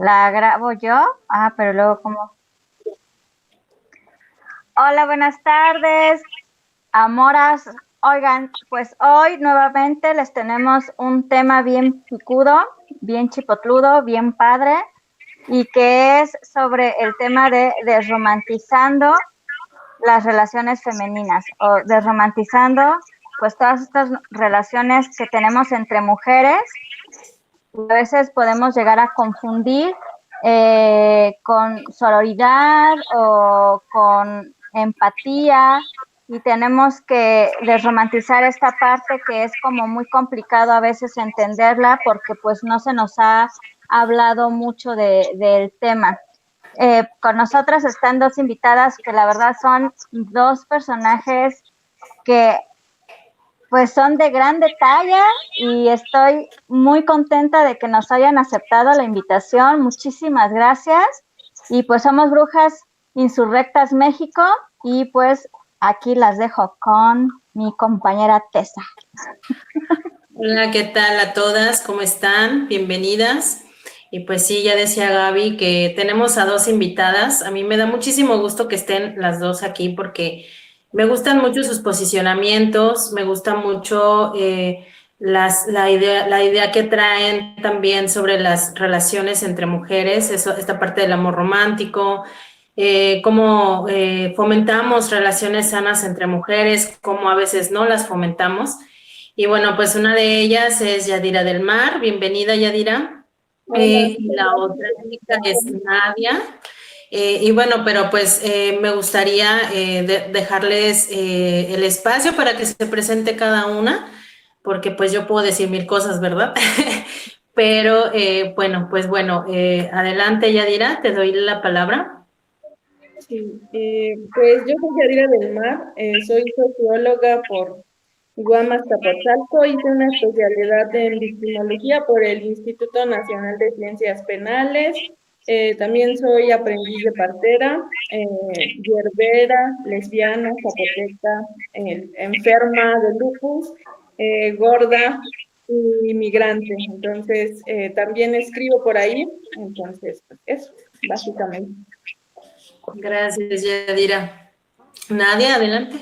La grabo yo. Pero luego como. Hola, buenas tardes, amoras. Oigan, pues hoy nuevamente les tenemos un tema bien picudo, bien chipotludo, bien padre, y que es sobre el tema de desromantizando las relaciones femeninas o desromantizando pues todas estas relaciones que tenemos entre mujeres. A veces podemos llegar a confundir con sororidad o con empatía, y tenemos que desromantizar esta parte que es como muy complicado a veces entenderla porque pues no se nos ha hablado mucho del tema. Con nosotras están dos invitadas que la verdad son dos personajes que pues son de grande talla, y estoy muy contenta de que nos hayan aceptado la invitación. Muchísimas gracias. Y pues somos Brujas Insurrectas México, y pues aquí las dejo con mi compañera Tessa. Hola, ¿qué tal a todas? ¿Cómo están? Bienvenidas. Y pues sí, ya decía Gaby que tenemos a dos invitadas. A mí me da muchísimo gusto que estén las dos aquí porque me gustan mucho sus posicionamientos, me gusta mucho la idea que traen también sobre las relaciones entre mujeres, esta parte del amor romántico, cómo fomentamos relaciones sanas entre mujeres, cómo a veces no las fomentamos. Y bueno, pues una de ellas es Yadira del Mar. Bienvenida, Yadira. Hola, Y la otra chica es Nadia. Y bueno, pero pues me gustaría dejarles el espacio para que se presente cada una, porque pues yo puedo decir mil cosas, ¿verdad? Pero adelante, Yadira, te doy la palabra. sí. Pues yo soy Yadira del Mar, soy socióloga por Guamas, Tapazalco, hice una especialidad en victimología por el Instituto Nacional de Ciencias Penales, también soy aprendiz de partera, hierbera, lesbiana, zapoteca, enferma de lupus, gorda y migrante. Entonces, también escribo por ahí, entonces, pues eso, básicamente. Gracias, Yadira. Nadia, adelante.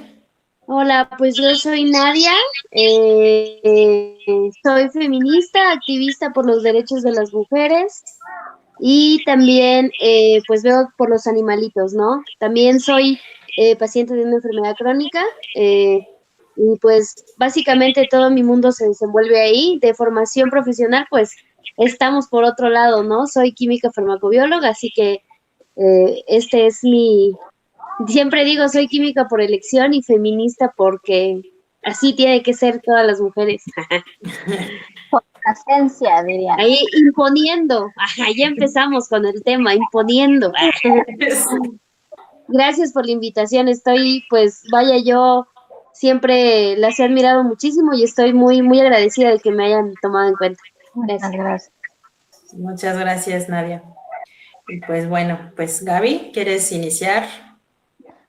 Hola, pues yo soy Nadia, soy feminista, activista por los derechos de las mujeres y también pues veo por los animalitos, ¿no? También soy paciente de una enfermedad crónica y pues básicamente todo mi mundo se desenvuelve ahí. De formación profesional, pues estamos por otro lado, ¿no? Soy química farmacobióloga, así que este es siempre digo, soy química por elección y feminista porque así tiene que ser todas las mujeres. Por esencia, diría. Ahí imponiendo, ya empezamos con el tema, imponiendo. Gracias por la invitación, pues, vaya, yo siempre las he admirado muchísimo y estoy muy, muy agradecida de que me hayan tomado en cuenta. Muchas gracias. Muchas gracias, Nadia. Y pues bueno, pues Gaby, ¿quieres iniciar?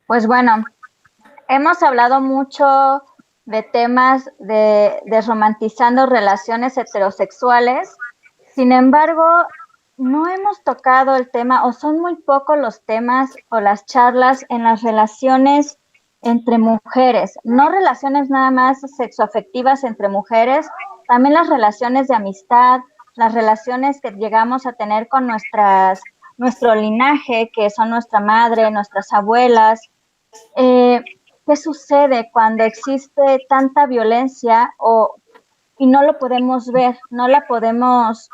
Pues bueno, hemos hablado mucho de temas de desromantizando relaciones heterosexuales. Sin embargo, no hemos tocado el tema, o son muy pocos los temas o las charlas en las relaciones entre mujeres, no relaciones nada más sexoafectivas entre mujeres, también las relaciones de amistad, las relaciones que llegamos a tener con nuestro linaje, que son nuestra madre, nuestras abuelas. ¿Qué sucede cuando existe tanta violencia y no lo podemos ver, no la podemos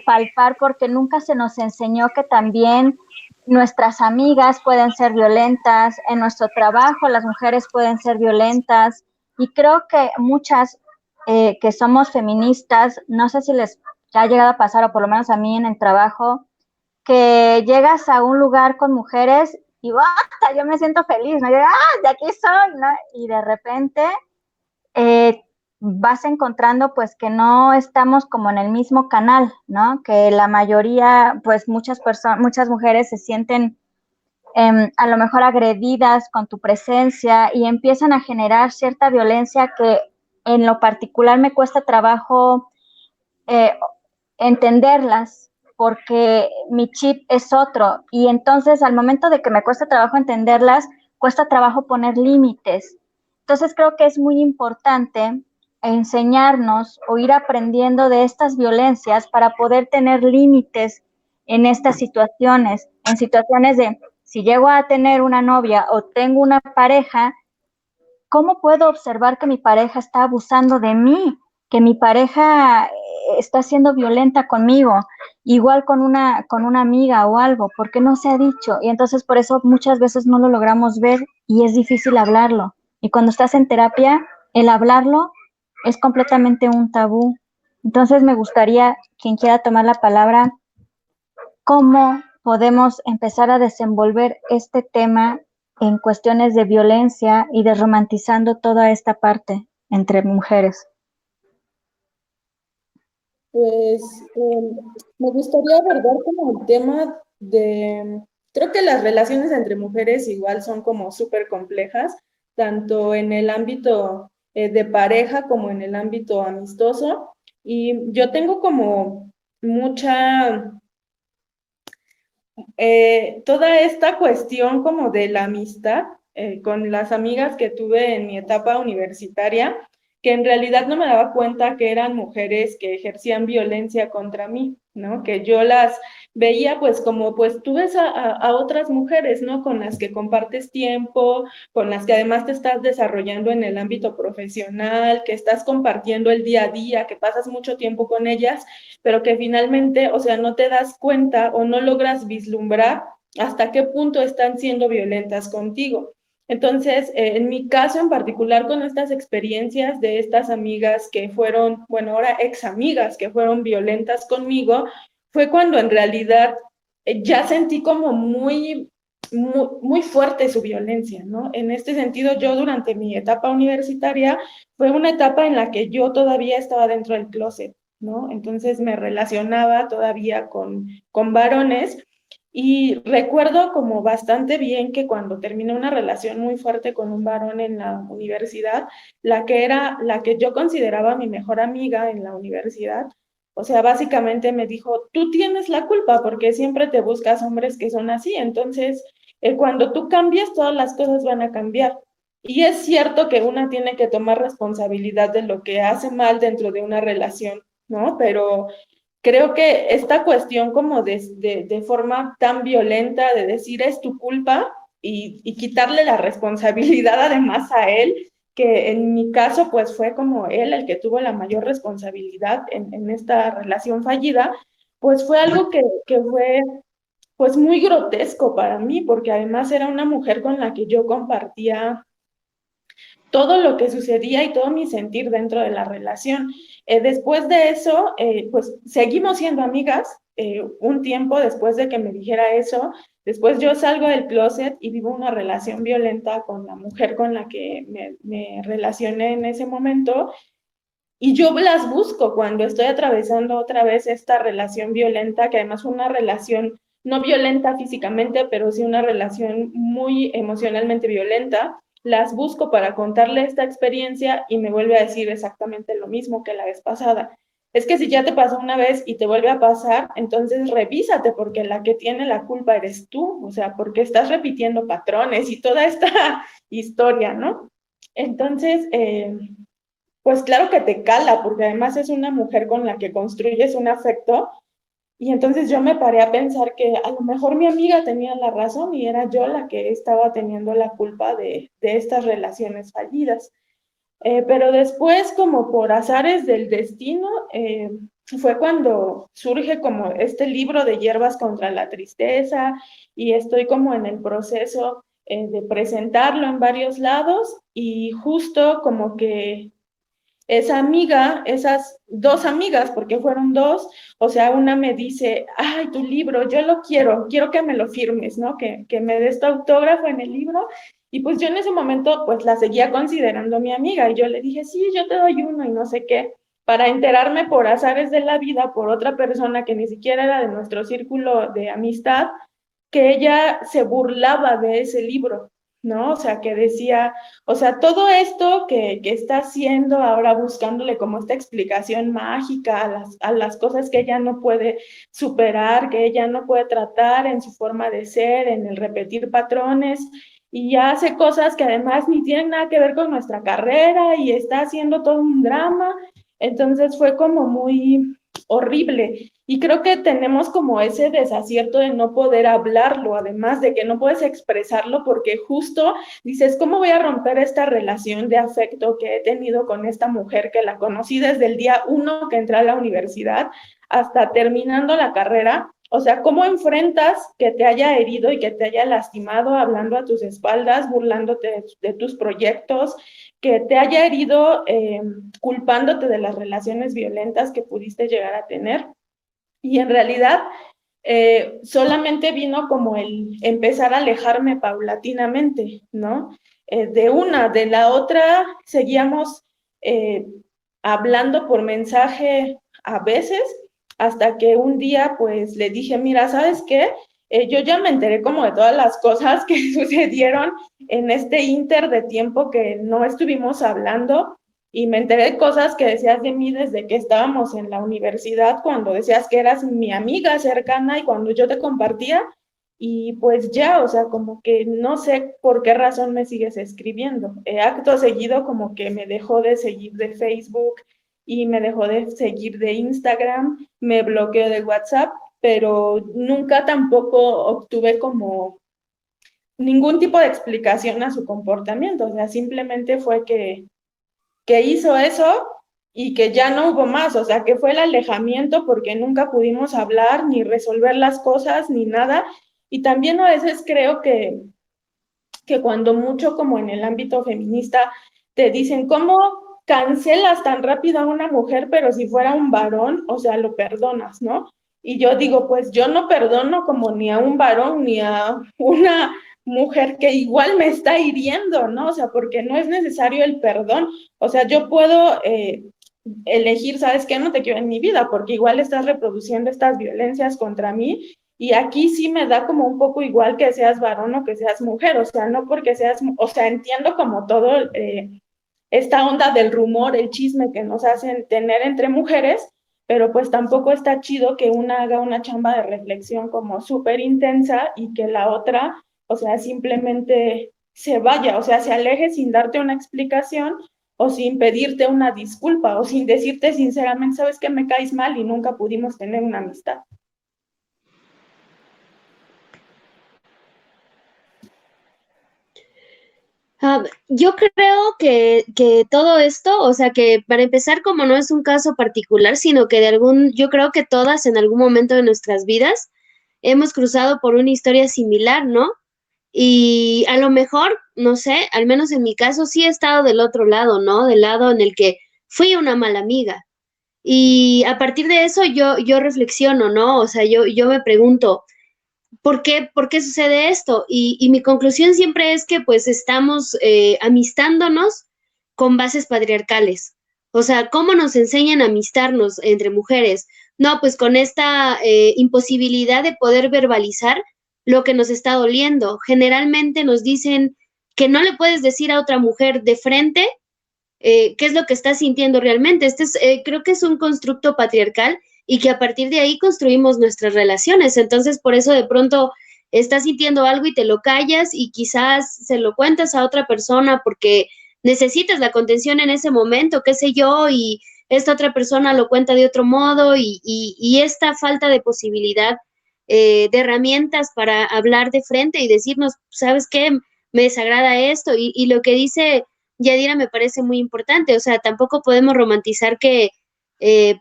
palpar porque nunca se nos enseñó que también nuestras amigas pueden ser violentas, en nuestro trabajo las mujeres pueden ser violentas, y creo que muchas que somos feministas, no sé si les ha llegado a pasar, o por lo menos a mí en el trabajo, que llegas a un lugar con mujeres y ¡basta! Yo me siento feliz, ¿no? Yo, de aquí soy, ¿no? Y de repente vas encontrando pues que no estamos como en el mismo canal, ¿no? Que la mayoría, pues muchas mujeres se sienten a lo mejor agredidas con tu presencia y empiezan a generar cierta violencia que en lo particular me cuesta trabajo eh, entenderlas, porque mi chip es otro. Y entonces al momento de que me cuesta trabajo entenderlas, cuesta trabajo poner límites. Entonces creo que es muy importante enseñarnos o ir aprendiendo de estas violencias para poder tener límites en estas situaciones, en situaciones de si llego a tener una novia o tengo una pareja, ¿cómo puedo observar que mi pareja está abusando de mí? Que mi pareja está siendo violenta conmigo, igual con una amiga o algo, porque no se ha dicho. Y entonces por eso muchas veces no lo logramos ver y es difícil hablarlo. Y cuando estás en terapia, el hablarlo es completamente un tabú. Entonces me gustaría, quien quiera tomar la palabra, ¿cómo podemos empezar a desenvolver este tema en cuestiones de violencia y de romantizando toda esta parte entre mujeres? Pues me gustaría abordar como el tema creo que las relaciones entre mujeres igual son como súper complejas, tanto en el ámbito de pareja como en el ámbito amistoso. Y yo tengo como mucha, toda esta cuestión como de la amistad con las amigas que tuve en mi etapa universitaria, que en realidad no me daba cuenta que eran mujeres que ejercían violencia contra mí, ¿no? Que yo las veía pues como pues tú ves a otras mujeres, ¿no? Con las que compartes tiempo, con las que además te estás desarrollando en el ámbito profesional, que estás compartiendo el día a día, que pasas mucho tiempo con ellas, pero que finalmente, o sea, no te das cuenta o no logras vislumbrar hasta qué punto están siendo violentas contigo. Entonces, en mi caso en particular con estas experiencias de estas amigas que fueron, bueno, ahora ex amigas que fueron violentas conmigo, fue cuando en realidad ya sentí como muy fuerte su violencia, ¿no? En este sentido, yo durante mi etapa universitaria fue una etapa en la que yo todavía estaba dentro del closet, ¿no? Entonces me relacionaba todavía con varones y recuerdo como bastante bien que cuando terminé una relación muy fuerte con un varón en la universidad, la que yo consideraba mi mejor amiga en la universidad, o sea, básicamente me dijo, tú tienes la culpa porque siempre te buscas hombres que son así, entonces cuando tú cambies, todas las cosas van a cambiar. Y es cierto que una tiene que tomar responsabilidad de lo que hace mal dentro de una relación, ¿no? Pero creo que esta cuestión como de forma tan violenta de decir es tu culpa y quitarle la responsabilidad además a él, que en mi caso pues fue como él el que tuvo la mayor responsabilidad en esta relación fallida, pues fue algo que fue pues muy grotesco para mí, porque además era una mujer con la que yo compartía todo lo que sucedía y todo mi sentir dentro de la relación. Después de eso, pues seguimos siendo amigas un tiempo después de que me dijera eso. Después yo salgo del closet y vivo una relación violenta con la mujer con la que me relacioné en ese momento. Y yo las busco cuando estoy atravesando otra vez esta relación violenta, que además fue una relación no violenta físicamente, pero sí una relación muy emocionalmente violenta. Las busco para contarle esta experiencia y me vuelve a decir exactamente lo mismo que la vez pasada. Es que si ya te pasó una vez y te vuelve a pasar, entonces revísate porque la que tiene la culpa eres tú, o sea, porque estás repitiendo patrones y toda esta historia, ¿no? Entonces, pues claro que te cala, porque además es una mujer con la que construyes un afecto. Y entonces yo me paré a pensar que a lo mejor mi amiga tenía la razón y era yo la que estaba teniendo la culpa de estas relaciones fallidas. Pero después, como por azares del destino, fue cuando surge como este libro de Hierbas contra la Tristeza y estoy como en el proceso de presentarlo en varios lados y justo como que esa amiga, esas dos amigas, porque fueron dos, o sea, una me dice, ay, tu libro, yo lo quiero que me lo firmes, ¿no? Que me des tu autógrafo en el libro. Y pues yo en ese momento, pues la seguía considerando mi amiga y yo le dije, sí, yo te doy uno y no sé qué, para enterarme por azares de la vida, por otra persona que ni siquiera era de nuestro círculo de amistad, que ella se burlaba de ese libro ¿no? O sea, que decía, o sea, todo esto que está haciendo ahora buscándole como esta explicación mágica a las cosas que ella no puede superar, que ella no puede tratar en su forma de ser, en el repetir patrones, y ya hace cosas que además ni tienen nada que ver con nuestra carrera y está haciendo todo un drama. Entonces fue como muy horrible. Y creo que tenemos como ese desacierto de no poder hablarlo, además de que no puedes expresarlo porque justo dices, ¿cómo voy a romper esta relación de afecto que he tenido con esta mujer que la conocí desde el día 1 que entré a la universidad hasta terminando la carrera? O sea, ¿cómo enfrentas que te haya herido y que te haya lastimado hablando a tus espaldas, burlándote de tus proyectos, que te haya herido culpándote de las relaciones violentas que pudiste llegar a tener? Y en realidad solamente vino como el empezar a alejarme paulatinamente, ¿no? De la otra, seguíamos hablando por mensaje a veces, hasta que un día pues le dije, mira, ¿sabes qué? Yo ya me enteré como de todas las cosas que sucedieron en este inter de tiempo que no estuvimos hablando y me enteré de cosas que decías de mí desde que estábamos en la universidad, cuando decías que eras mi amiga cercana y cuando yo te compartía, y pues ya, o sea, como que no sé por qué razón me sigues escribiendo. Acto seguido como que me dejó de seguir de Facebook y me dejó de seguir de Instagram, me bloqueó de WhatsApp, pero nunca tampoco obtuve como ningún tipo de explicación a su comportamiento, o sea, simplemente fue que hizo eso y que ya no hubo más, o sea, que fue el alejamiento porque nunca pudimos hablar ni resolver las cosas ni nada. Y también a veces creo que cuando mucho como en el ámbito feminista te dicen, ¿cómo cancelas tan rápido a una mujer, pero si fuera un varón, o sea, lo perdonas, ¿no? Y yo digo, pues yo no perdono como ni a un varón ni a una mujer que igual me está hiriendo, ¿no? O sea, porque no es necesario el perdón. O sea, yo puedo elegir, ¿sabes qué? No te quiero en mi vida, porque igual estás reproduciendo estas violencias contra mí. Y aquí sí me da como un poco igual que seas varón o que seas mujer, o sea, no porque seas, o sea, entiendo como todo esta onda del rumor, el chisme que nos hacen tener entre mujeres, pero pues tampoco está chido que una haga una chamba de reflexión como súper intensa y que la otra, o sea, simplemente se vaya, o sea, se aleje sin darte una explicación o sin pedirte una disculpa o sin decirte sinceramente, sabes que me caes mal y nunca pudimos tener una amistad. Yo creo que todo esto, o sea, que para empezar, como no es un caso particular, sino que yo creo que todas en algún momento de nuestras vidas hemos cruzado por una historia similar, ¿no? Y a lo mejor, no sé, al menos en mi caso sí he estado del otro lado, ¿no? Del lado en el que fui una mala amiga. Y a partir de eso yo reflexiono, ¿no? O sea, yo me pregunto, ¿por qué sucede esto? Y mi conclusión siempre es que pues estamos amistándonos con bases patriarcales. O sea, ¿cómo nos enseñan a amistarnos entre mujeres? No, pues con esta imposibilidad de poder verbalizar lo que nos está doliendo. Generalmente nos dicen que no le puedes decir a otra mujer de frente qué es lo que está sintiendo realmente. Creo que es un constructo patriarcal y que a partir de ahí construimos nuestras relaciones. Entonces, por eso de pronto estás sintiendo algo y te lo callas y quizás se lo cuentas a otra persona porque necesitas la contención en ese momento, qué sé yo, y esta otra persona lo cuenta de otro modo y esta falta de posibilidad de herramientas para hablar de frente y decirnos, ¿sabes qué? Me desagrada esto y lo que dice Yadira me parece muy importante, o sea, tampoco podemos romantizar que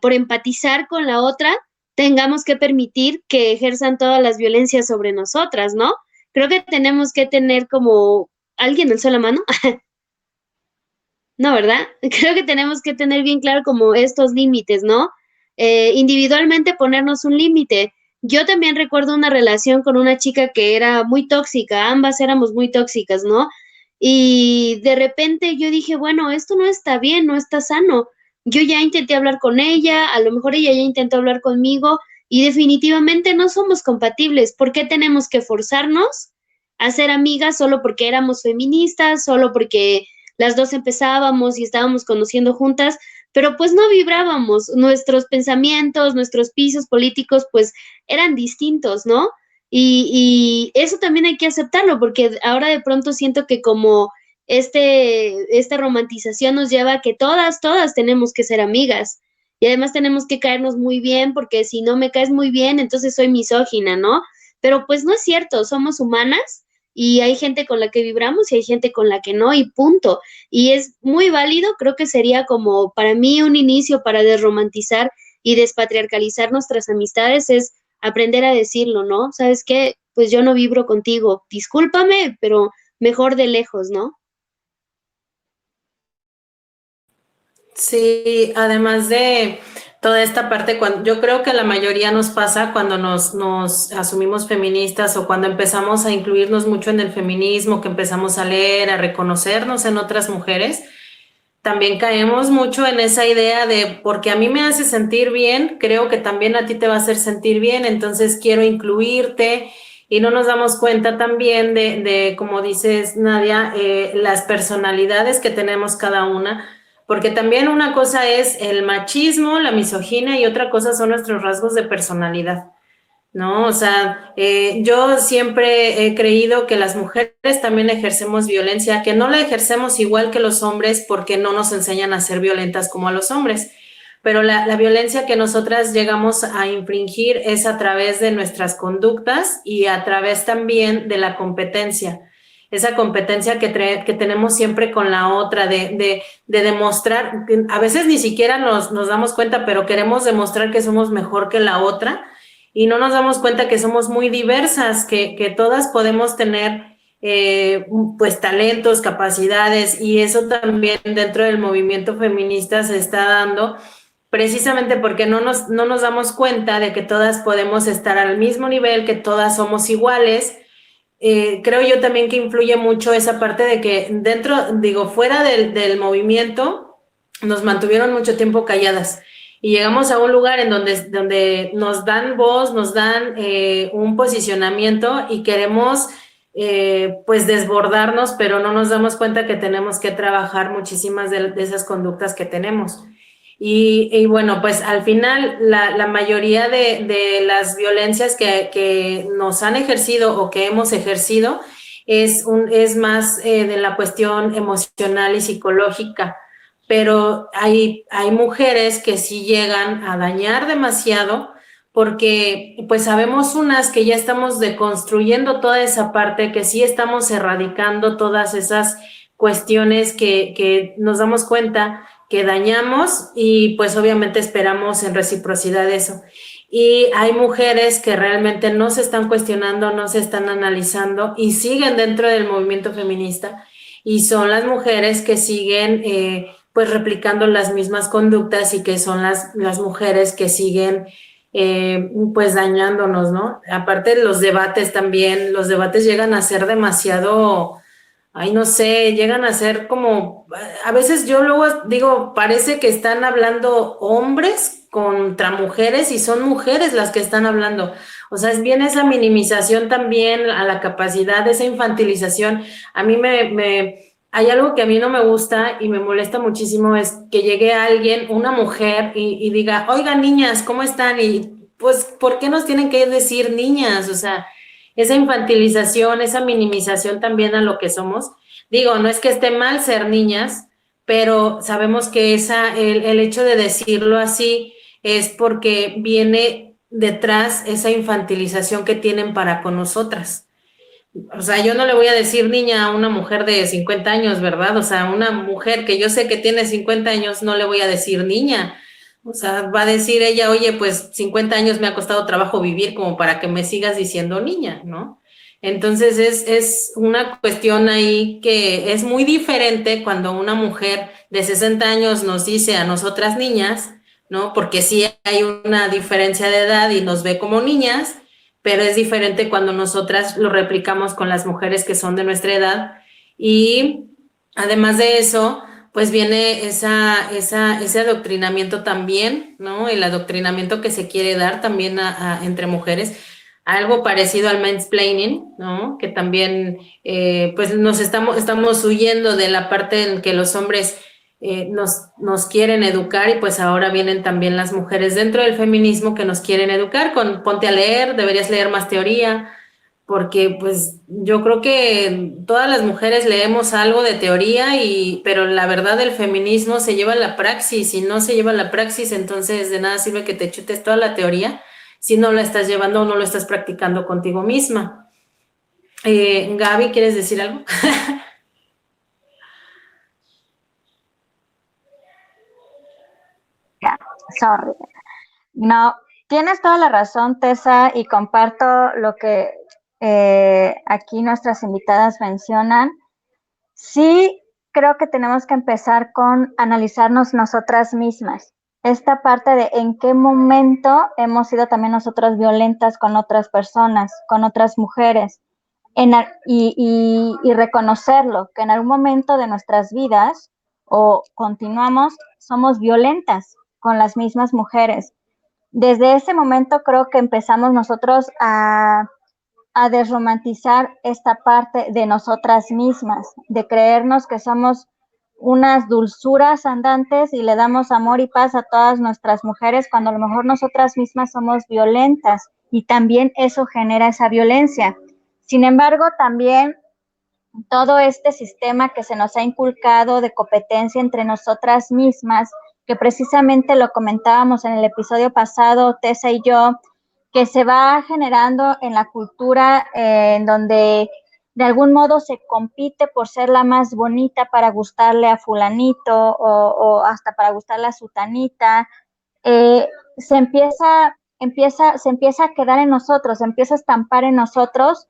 por empatizar con la otra tengamos que permitir que ejerzan todas las violencias sobre nosotras, ¿no? Creo que tenemos que tener como alguien alzó la mano. No, ¿verdad? Creo que tenemos que tener bien claro como estos límites, ¿no? Individualmente ponernos un límite. Yo también recuerdo una relación con una chica que era muy tóxica, ambas éramos muy tóxicas, ¿no? Y de repente yo dije, bueno, esto no está bien, no está sano. Yo ya intenté hablar con ella, a lo mejor ella ya intentó hablar conmigo y definitivamente no somos compatibles. ¿Por qué tenemos que forzarnos a ser amigas solo porque éramos feministas, solo porque las dos empezábamos y estábamos conociendo juntas, pero pues no vibrábamos, nuestros pensamientos, nuestros pisos políticos pues eran distintos, ¿no? Y eso también hay que aceptarlo, porque ahora de pronto siento que como esta romantización nos lleva a que todas tenemos que ser amigas. Y además tenemos que caernos muy bien, porque si no me caes muy bien, entonces soy misógina, ¿no? Pero pues no es cierto, somos humanas y hay gente con la que vibramos y hay gente con la que no, y punto. Y es muy válido, creo que sería como para mí un inicio para desromantizar y despatriarcalizar nuestras amistades, es aprender a decirlo, ¿no? ¿Sabes qué? Pues yo no vibro contigo, discúlpame, pero mejor de lejos, ¿no? Sí, además de toda esta parte, cuando, yo creo que a la mayoría nos pasa cuando nos asumimos feministas o cuando empezamos a incluirnos mucho en el feminismo, que empezamos a leer, a reconocernos en otras mujeres, también caemos mucho en esa idea de porque a mí me hace sentir bien, creo que también a ti te va a hacer sentir bien, entonces quiero incluirte y no nos damos cuenta también de como dices Nadia, las personalidades que tenemos cada una, porque también una cosa es el machismo, la misoginia y otra cosa son nuestros rasgos de personalidad. ¿No? O sea, yo siempre he creído que las mujeres también ejercemos violencia, que no la ejercemos igual que los hombres porque no nos enseñan a ser violentas como a los hombres, pero la violencia que nosotras llegamos a infringir es a través de nuestras conductas y a través también de la competencia. Esa competencia que tenemos siempre con la otra, de demostrar, a veces ni siquiera nos damos cuenta, pero queremos demostrar que somos mejor que la otra y no nos damos cuenta que somos muy diversas, que todas podemos tener pues talentos, capacidades, y eso también dentro del movimiento feminista se está dando precisamente porque no nos damos cuenta de que todas podemos estar al mismo nivel, que todas somos iguales. Creo yo también que influye mucho esa parte de que dentro, digo, fuera del movimiento, nos mantuvieron mucho tiempo calladas y llegamos a un lugar en donde nos dan voz, nos dan un posicionamiento y queremos pues desbordarnos, pero no nos damos cuenta que tenemos que trabajar muchísimas de esas conductas que tenemos. Y bueno, pues al final la mayoría de las violencias que nos han ejercido o que hemos ejercido es más de la cuestión emocional y psicológica, pero hay mujeres que sí llegan a dañar demasiado porque pues sabemos unas que ya estamos deconstruyendo toda esa parte, que sí estamos erradicando todas esas cuestiones que nos damos cuenta que dañamos y pues obviamente esperamos en reciprocidad eso. Y hay mujeres que realmente no se están cuestionando, no se están analizando y siguen dentro del movimiento feminista y son las mujeres que siguen pues replicando las mismas conductas y que son las mujeres que siguen pues dañándonos, ¿no? Aparte los debates también, los debates llegan a ser demasiado, ay, no sé, llegan a ser como, a veces yo luego digo, parece que están hablando hombres contra mujeres y son mujeres las que están hablando. O sea, es bien esa minimización también a la capacidad, esa infantilización. A mí hay algo que a mí no me gusta y me molesta muchísimo, es que llegue alguien, una mujer, y diga, oigan, niñas, ¿cómo están? Y pues, ¿por qué nos tienen que decir niñas? O sea, esa infantilización, esa minimización también a lo que somos. Digo, no es que esté mal ser niñas, pero sabemos que el hecho de decirlo así es porque viene detrás esa infantilización que tienen para con nosotras. O sea, yo no le voy a decir niña a una mujer de 50 años, ¿verdad? O sea, una mujer que yo sé que tiene 50 años, no le voy a decir niña. O sea, va a decir ella, oye, pues 50 años me ha costado trabajo vivir como para que me sigas diciendo niña, ¿no? Entonces es una cuestión ahí que es muy diferente cuando una mujer de 60 años nos dice a nosotras niñas, ¿no? Porque sí hay una diferencia de edad y nos ve como niñas, pero es diferente cuando nosotras lo replicamos con las mujeres que son de nuestra edad. Y además de eso, pues viene ese adoctrinamiento también, ¿no? El adoctrinamiento que se quiere dar también entre mujeres, algo parecido al mansplaining, ¿no? Que también, pues estamos huyendo de la parte en que los hombres nos quieren educar y pues ahora vienen también las mujeres dentro del feminismo que nos quieren educar con ponte a leer, deberías leer más teoría, porque pues yo creo que todas las mujeres leemos algo de teoría pero la verdad el feminismo se lleva a la praxis, si no se lleva a la praxis, entonces de nada sirve que te chutes toda la teoría si no la estás llevando o no lo estás practicando contigo misma. Gaby, ¿quieres decir algo? Sorry. No, tienes toda la razón, Tessa, y comparto lo que aquí nuestras invitadas mencionan. Sí, creo que tenemos que empezar con analizarnos nosotras mismas. Esta parte de en qué momento hemos sido también nosotros violentas con otras personas, con otras mujeres, y reconocerlo, que en algún momento de nuestras vidas o continuamos, somos violentas con las mismas mujeres. Desde ese momento creo que empezamos nosotros a desromantizar esta parte de nosotras mismas, de creernos que somos unas dulzuras andantes y le damos amor y paz a todas nuestras mujeres cuando a lo mejor nosotras mismas somos violentas y también eso genera esa violencia. Sin embargo, también todo este sistema que se nos ha inculcado de competencia entre nosotras mismas, que precisamente lo comentábamos en el episodio pasado, Tessa y yo, que se va generando en la cultura en donde de algún modo se compite por ser la más bonita para gustarle a fulanito o hasta para gustarle a sutanita, se empieza a quedar en nosotros, se empieza a estampar en nosotros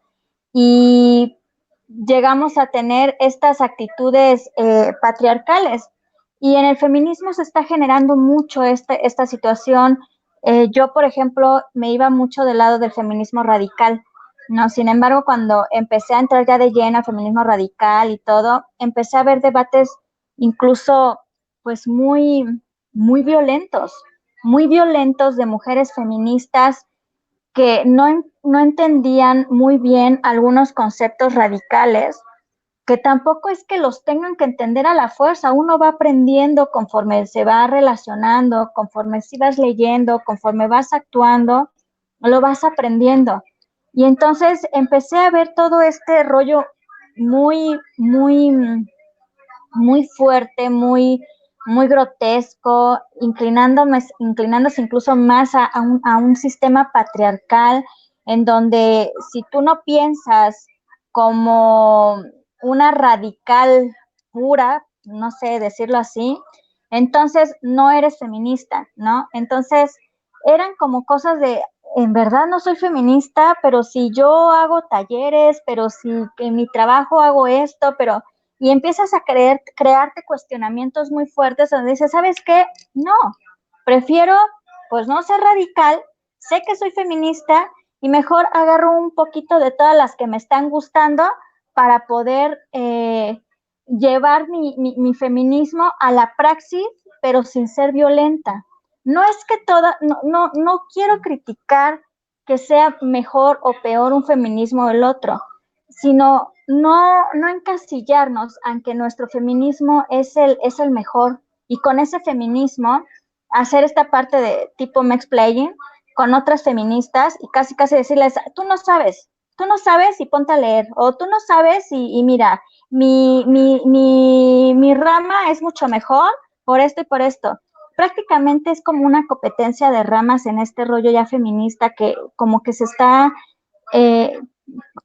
y llegamos a tener estas actitudes patriarcales. Y en el feminismo se está generando mucho esta situación. Yo, por ejemplo, me iba mucho del lado del feminismo radical, ¿no? Sin embargo, cuando empecé a entrar ya de lleno al feminismo radical y todo, empecé a ver debates incluso pues muy violentos de mujeres feministas que no entendían muy bien algunos conceptos radicales, que tampoco es que los tengan que entender a la fuerza, uno va aprendiendo conforme se va relacionando, conforme si vas leyendo, conforme vas actuando, lo vas aprendiendo. Y entonces empecé a ver todo este rollo muy fuerte, muy grotesco, inclinándose incluso más a un sistema patriarcal en donde si tú no piensas como una radical pura, no sé decirlo así, entonces no eres feminista, ¿no? Entonces eran como cosas de, en verdad no soy feminista, pero si yo hago talleres, pero si en mi trabajo hago esto, pero y empiezas a crearte cuestionamientos muy fuertes donde dices, ¿sabes qué? No, prefiero pues no ser radical, sé que soy feminista y mejor agarro un poquito de todas las que me están gustando para poder llevar mi feminismo a la praxis, pero sin ser violenta. No es que no quiero criticar que sea mejor o peor un feminismo o el otro, sino no encasillarnos aunque nuestro feminismo es el mejor y con ese feminismo hacer esta parte de tipo mansplaining con otras feministas y casi decirles, tú no sabes y ponte a leer, o tú no sabes y mira, mi rama es mucho mejor por esto y por esto. Prácticamente es como una competencia de ramas en este rollo ya feminista que como que se está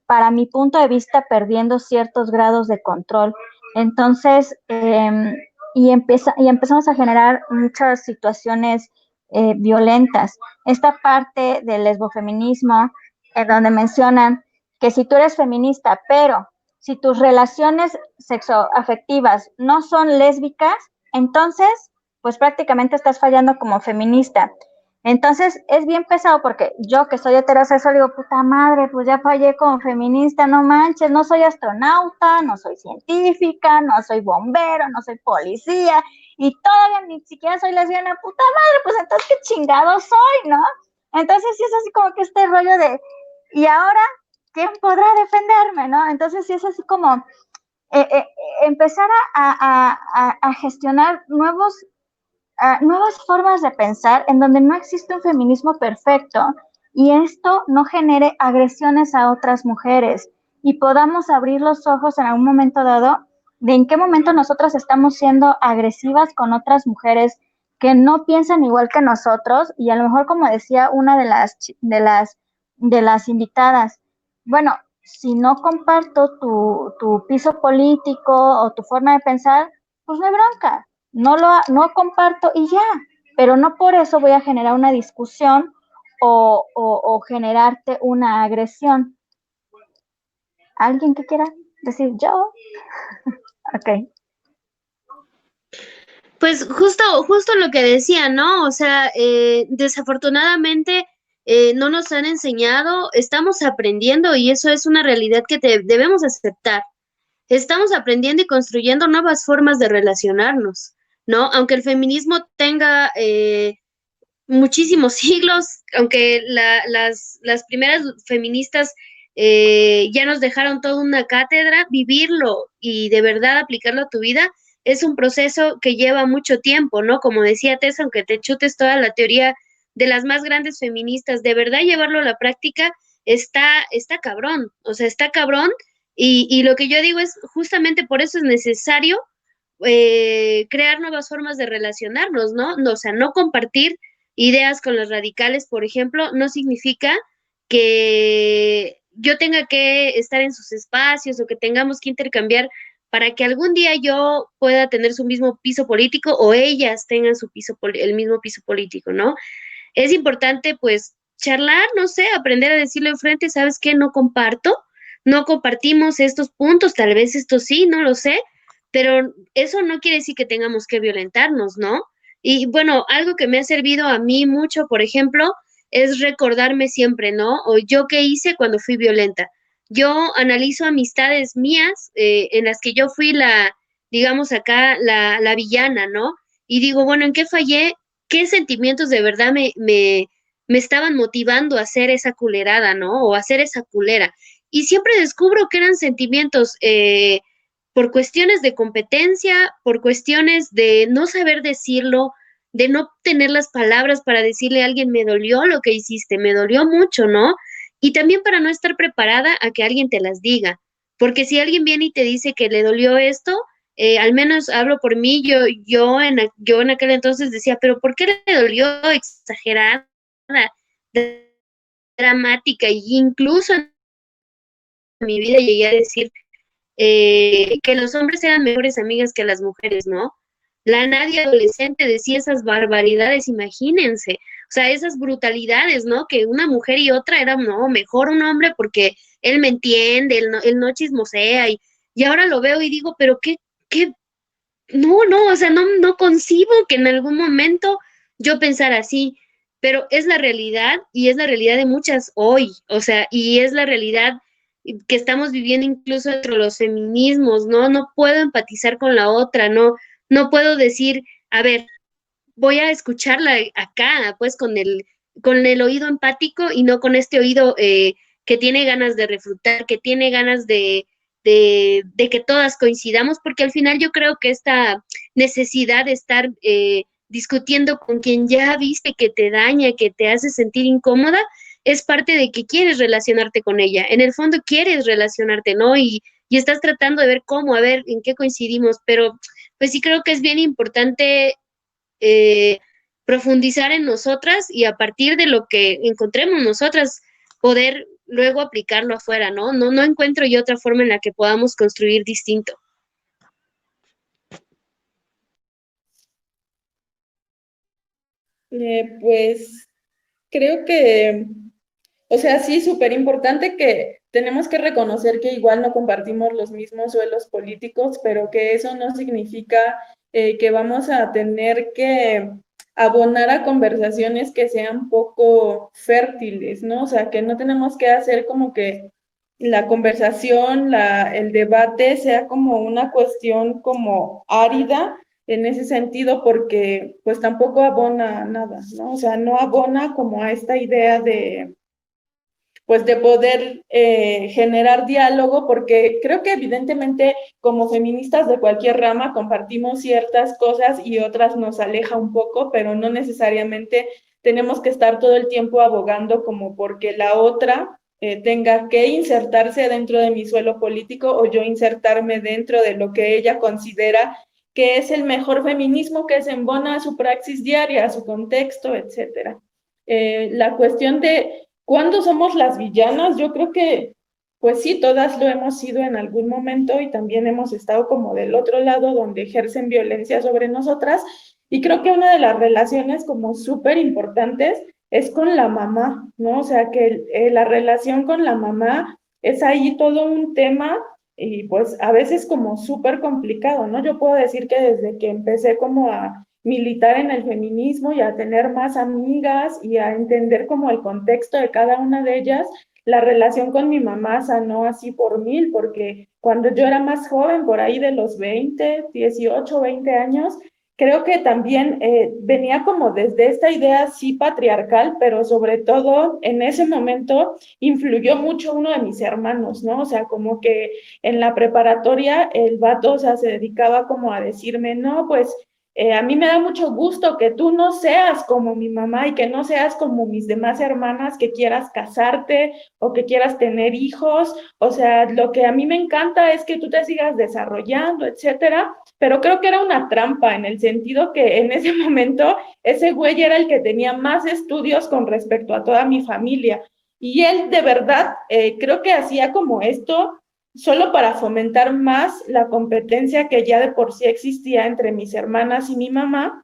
para mi punto de vista, perdiendo ciertos grados de control. Entonces, empezamos a generar muchas situaciones violentas. Esta parte del lesbofeminismo, en donde mencionan que si tú eres feminista, pero si tus relaciones sexoafectivas no son lésbicas, entonces, pues prácticamente estás fallando como feminista. Entonces es bien pesado porque yo que soy heterosexual digo, puta madre, pues ya fallé como feminista, no manches, no soy astronauta, no soy científica, no soy bombero, no soy policía y todavía ni siquiera soy lesbiana, puta madre, pues entonces qué chingado soy, ¿no? Entonces sí es así como que este rollo de ¿y ahora quién podrá defenderme, no? Entonces sí es así como empezar a gestionar nuevas formas de pensar en donde no existe un feminismo perfecto y esto no genere agresiones a otras mujeres y podamos abrir los ojos en algún momento dado de en qué momento nosotras estamos siendo agresivas con otras mujeres que no piensan igual que nosotros y a lo mejor como decía una de las invitadas, bueno, si no comparto tu piso político o tu forma de pensar, pues no hay bronca, no comparto y ya, pero no por eso voy a generar una discusión o generarte una agresión. ¿Alguien que quiera decir yo? Ok. Pues justo lo que decía, ¿no? O sea, desafortunadamente no nos han enseñado, estamos aprendiendo y eso es una realidad que debemos aceptar. Estamos aprendiendo y construyendo nuevas formas de relacionarnos, ¿no? Aunque el feminismo tenga muchísimos siglos, aunque las primeras feministas ya nos dejaron toda una cátedra, vivirlo y de verdad aplicarlo a tu vida es un proceso que lleva mucho tiempo, ¿no? Como decía Tessa, aunque te chutes toda la teoría de las más grandes feministas, de verdad llevarlo a la práctica está cabrón, o sea, está cabrón y lo que yo digo es justamente por eso es necesario crear nuevas formas de relacionarnos, ¿no? O sea, no compartir ideas con los radicales, por ejemplo, no significa que yo tenga que estar en sus espacios o que tengamos que intercambiar para que algún día yo pueda tener su mismo piso político o ellas tengan el mismo piso político, ¿no? Es importante, pues, charlar, no sé, aprender a decirle enfrente, ¿sabes qué? No compartimos estos puntos, tal vez esto sí, no lo sé, pero eso no quiere decir que tengamos que violentarnos, ¿no? Y bueno, algo que me ha servido a mí mucho, por ejemplo, es recordarme siempre, ¿no? O yo qué hice cuando fui violenta. Yo analizo amistades mías en las que yo fui digamos acá, la villana, ¿no? Y digo, bueno, ¿en qué fallé? ¿Qué sentimientos de verdad me estaban motivando a hacer esa culerada, ¿no? O a hacer esa culera. Y siempre descubro que eran sentimientos por cuestiones de competencia, por cuestiones de no saber decirlo, de no tener las palabras para decirle a alguien, me dolió lo que hiciste, me dolió mucho, ¿no? Y también para no estar preparada a que alguien te las diga, porque si alguien viene y te dice que le dolió esto, al menos hablo por mí, yo en aquel entonces decía, pero ¿por qué le dolió exagerada, dramática? E incluso en mi vida llegué a decir que los hombres eran mejores amigas que las mujeres, ¿no? La Nadia adolescente decía esas barbaridades, imagínense, o sea, esas brutalidades, ¿no? Que una mujer y otra era, no, mejor un hombre porque él me entiende, él no chismosea, y ahora lo veo y digo, pero qué, no, o sea, no concibo que en algún momento yo pensara así, pero es la realidad y es la realidad de muchas hoy, o sea, y es la realidad que estamos viviendo incluso entre los feminismos, ¿no? No puedo empatizar con la otra, no puedo decir, a ver, voy a escucharla acá, pues con el oído empático y no con este oído que tiene ganas de refutar, que tiene ganas de que todas coincidamos, porque al final yo creo que esta necesidad de estar discutiendo con quien ya viste que te daña, que te hace sentir incómoda, es parte de que quieres relacionarte con ella. En el fondo quieres relacionarte, ¿no? Y estás tratando de ver cómo, a ver en qué coincidimos, pero pues sí creo que es bien importante eh, profundizar en nosotras y a partir de lo que encontremos nosotras poder luego aplicarlo afuera, ¿no? No encuentro yo otra forma en la que podamos construir distinto. Pues creo que, o sea, sí, súper importante que tenemos que reconocer que igual no compartimos los mismos suelos políticos, pero que eso no significa que vamos a tener que abonar a conversaciones que sean poco fértiles, ¿no? O sea, que no tenemos que hacer como que la conversación, el debate sea como una cuestión como árida en ese sentido, porque pues tampoco abona nada, ¿no? O sea, no abona como a esta idea pues de poder generar diálogo, porque creo que evidentemente como feministas de cualquier rama compartimos ciertas cosas y otras nos aleja un poco, pero no necesariamente tenemos que estar todo el tiempo abogando como porque la otra tenga que insertarse dentro de mi suelo político o yo insertarme dentro de lo que ella considera que es el mejor feminismo que se embona a su praxis diaria, a su contexto, etcétera. La cuestión de cuándo somos las villanas, yo creo que, pues sí, todas lo hemos sido en algún momento y también hemos estado como del otro lado donde ejercen violencia sobre nosotras. Y creo que una de las relaciones como súper importantes es con la mamá, ¿no? O sea, que la relación con la mamá es ahí todo un tema y pues a veces como súper complicado, ¿no? Yo puedo decir que desde que empecé como a militar en el feminismo y a tener más amigas y a entender como el contexto de cada una de ellas, la relación con mi mamá sanó así por mil, porque cuando yo era más joven, por ahí de los 20, 18, 20 años, creo que también venía como desde esta idea sí patriarcal, pero sobre todo en ese momento influyó mucho uno de mis hermanos, ¿no? O sea, como que en la preparatoria el vato, o sea, se dedicaba como a decirme, no, pues a mí me da mucho gusto que tú no seas como mi mamá y que no seas como mis demás hermanas, que quieras casarte o que quieras tener hijos. O sea, lo que a mí me encanta es que tú te sigas desarrollando, etcétera. Pero creo que era una trampa en el sentido que en ese momento ese güey era el que tenía más estudios con respecto a toda mi familia. Y él de verdad creo que hacía como esto solo para fomentar más la competencia que ya de por sí existía entre mis hermanas y mi mamá,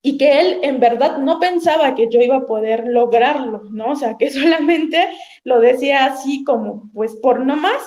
y que él en verdad no pensaba que yo iba a poder lograrlo, ¿no? O sea, que solamente lo decía así como, pues por no más,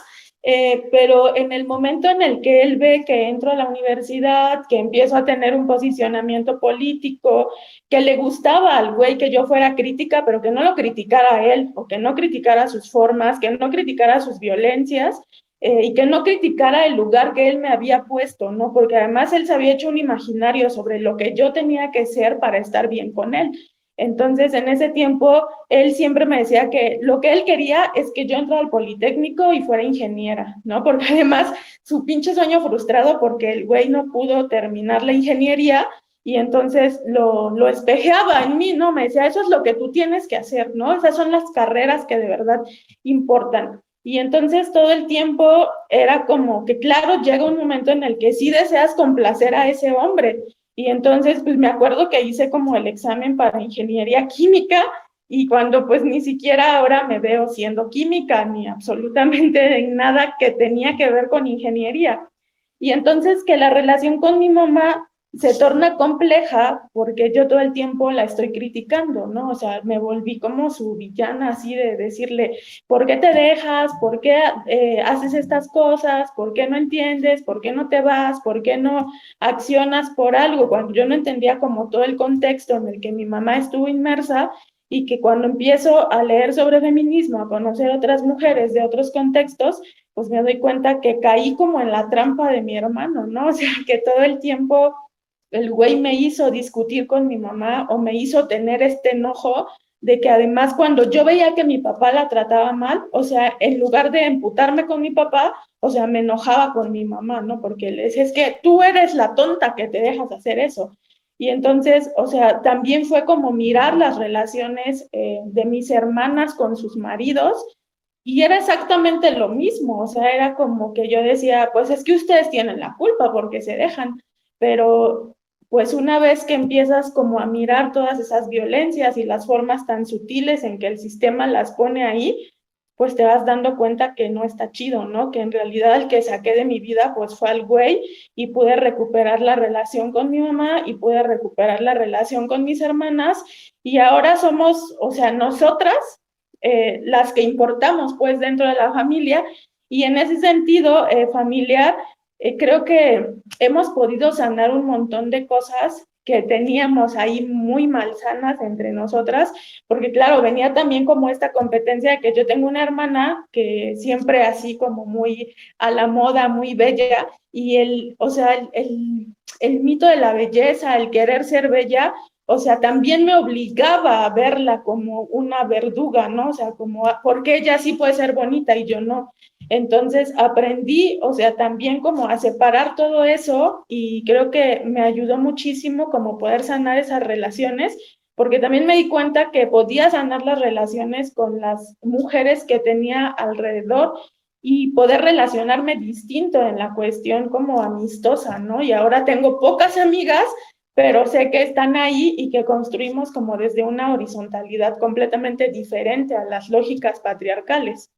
pero en el momento en el que él ve que entro a la universidad, que empiezo a tener un posicionamiento político, que le gustaba al güey que yo fuera crítica, pero que no lo criticara a él, o que no criticara sus formas, que no criticara sus violencias, y que no criticara el lugar que él me había puesto, ¿no? Porque además él se había hecho un imaginario sobre lo que yo tenía que ser para estar bien con él. Entonces, en ese tiempo, él siempre me decía que lo que él quería es que yo entrara al Politécnico y fuera ingeniera, ¿no? Porque además, su pinche sueño frustrado porque el güey no pudo terminar la ingeniería y entonces lo espejeaba en mí, ¿no? Me decía, eso es lo que tú tienes que hacer, ¿no? Esas son las carreras que de verdad importan. Y entonces todo el tiempo era como que, claro, llega un momento en el que sí deseas complacer a ese hombre. Y entonces, pues me acuerdo que hice como el examen para ingeniería química y cuando pues ni siquiera ahora me veo siendo química ni absolutamente nada que tenía que ver con ingeniería. Y entonces que la relación con mi mamá se torna compleja porque yo todo el tiempo la estoy criticando, ¿no? O sea, me volví como su villana así de decirle, ¿por qué te dejas? ¿Por qué haces estas cosas? ¿Por qué no entiendes? ¿Por qué no te vas? ¿Por qué no accionas por algo? Cuando yo no entendía como todo el contexto en el que mi mamá estuvo inmersa y que cuando empiezo a leer sobre feminismo, a conocer otras mujeres de otros contextos, pues me doy cuenta que caí como en la trampa de mi hermano, ¿no? O sea, que todo el tiempo el güey me hizo discutir con mi mamá o me hizo tener este enojo de que además cuando yo veía que mi papá la trataba mal, o sea, en lugar de emputarme con mi papá, o sea, me enojaba con mi mamá, ¿no? Porque le decía, es que tú eres la tonta que te dejas hacer eso. Y entonces, o sea, también fue como mirar las relaciones de mis hermanas con sus maridos y era exactamente lo mismo, o sea, era como que yo decía, pues es que ustedes tienen la culpa porque se dejan, pero pues una vez que empiezas como a mirar todas esas violencias y las formas tan sutiles en que el sistema las pone ahí, pues te vas dando cuenta que no está chido, ¿no? Que en realidad el que saqué de mi vida pues fue al güey y pude recuperar la relación con mi mamá y pude recuperar la relación con mis hermanas y ahora somos, o sea, nosotras las que importamos pues dentro de la familia y en ese sentido familiar creo que hemos podido sanar un montón de cosas que teníamos ahí muy malsanas entre nosotras, porque claro, venía también como esta competencia de que yo tengo una hermana que siempre así como muy a la moda, muy bella, y o sea, el mito de la belleza, el querer ser bella, o sea, también me obligaba a verla como una verduga, ¿no? O sea, como, porque ella sí puede ser bonita y yo no. Entonces aprendí, o sea, también como a separar todo eso y creo que me ayudó muchísimo como poder sanar esas relaciones, porque también me di cuenta que podía sanar las relaciones con las mujeres que tenía alrededor y poder relacionarme distinto en la cuestión como amistosa, ¿no? Y ahora tengo pocas amigas, pero sé que están ahí y que construimos como desde una horizontalidad completamente diferente a las lógicas patriarcales.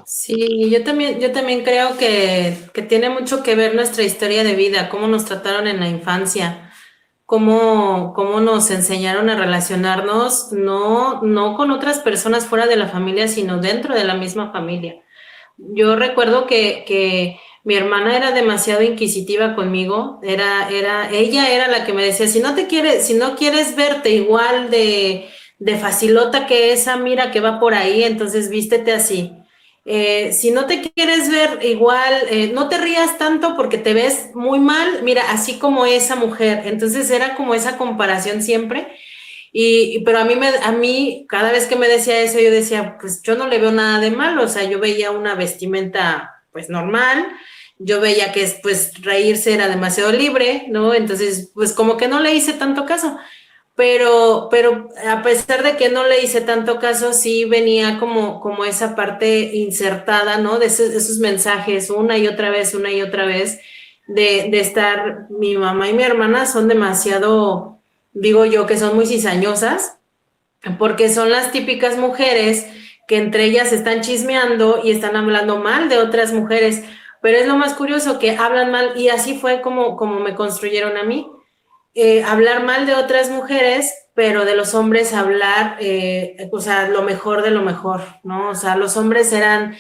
Sí, yo también creo que tiene mucho que ver nuestra historia de vida, cómo nos trataron en la infancia, cómo nos enseñaron a relacionarnos, no con otras personas fuera de la familia, sino dentro de la misma familia. Yo recuerdo que mi hermana era demasiado inquisitiva conmigo, ella era la que me decía, si no quieres verte igual de facilota que esa, mira que va por ahí, entonces vístete así. Si no te quieres ver igual, no te rías tanto porque te ves muy mal, mira, así como esa mujer. Entonces era como esa comparación siempre. Pero a mí, cada vez que me decía eso, yo decía, pues yo no le veo nada de malo, o sea, yo veía una vestimenta, pues normal, yo veía que, pues, reírse era demasiado libre, ¿no? Entonces, pues, como que no le hice tanto caso, pero a pesar de que no le hice tanto caso, sí venía como esa parte insertada, ¿no? De esos mensajes una y otra vez, de estar, mi mamá y mi hermana son demasiado, digo yo, que son muy cizañosas, porque son las típicas mujeres que entre ellas están chismeando y están hablando mal de otras mujeres, pero es lo más curioso que hablan mal y así fue como me construyeron a mí. Hablar mal de otras mujeres, pero de los hombres hablar, o sea, lo mejor de lo mejor, ¿no? O sea, los hombres eran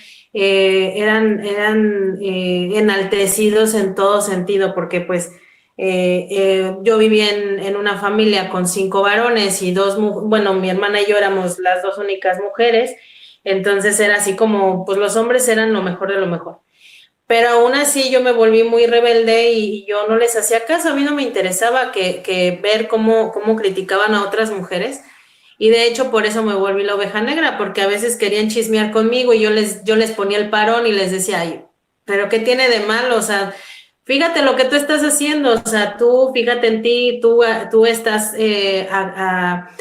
enaltecidos en todo sentido, porque pues yo viví en una familia con 5 varones y bueno, mi hermana y yo éramos las 2 únicas mujeres, entonces era así como, pues los hombres eran lo mejor de lo mejor. Pero aún así yo me volví muy rebelde y yo no les hacía caso, a mí no me interesaba que ver cómo criticaban a otras mujeres y de hecho por eso me volví la oveja negra, porque a veces querían chismear conmigo y yo les ponía el parón y les decía, ay, pero ¿qué tiene de malo? O sea, fíjate lo que tú estás haciendo, o sea, tú fíjate en ti, tú estás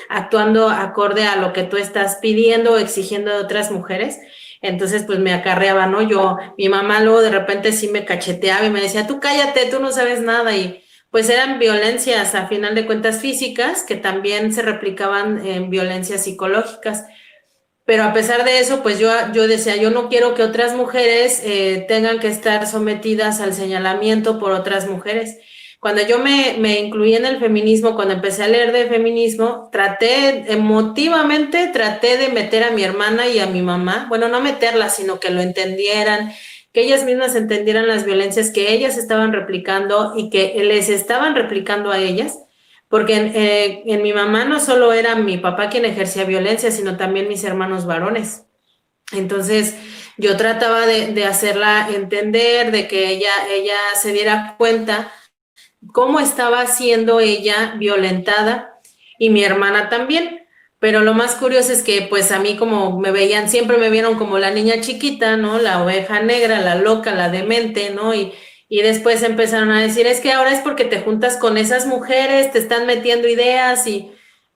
actuando acorde a lo que tú estás pidiendo o exigiendo de otras mujeres. Entonces, pues me acarreaba, ¿no? Mi mamá luego de repente sí me cacheteaba y me decía, tú cállate, tú no sabes nada. Y pues eran violencias, a final de cuentas, físicas, que también se replicaban en violencias psicológicas. Pero a pesar de eso, pues yo decía, yo no quiero que otras mujeres tengan que estar sometidas al señalamiento por otras mujeres. Cuando yo me incluí en el feminismo, cuando empecé a leer de feminismo, traté de meter a mi hermana y a mi mamá, bueno, no meterlas, sino que lo entendieran, que ellas mismas entendieran las violencias que ellas estaban replicando y que les estaban replicando a ellas, porque en mi mamá no solo era mi papá quien ejercía violencia, sino también mis hermanos varones. Entonces, yo trataba de hacerla entender, de que ella se diera cuenta cómo estaba siendo ella violentada y mi hermana también. Pero lo más curioso es que pues a mí como me veían, siempre me vieron como la niña chiquita, ¿no? La oveja negra, la loca, la demente, ¿no? Y después empezaron a decir, es que ahora es porque te juntas con esas mujeres, te están metiendo ideas y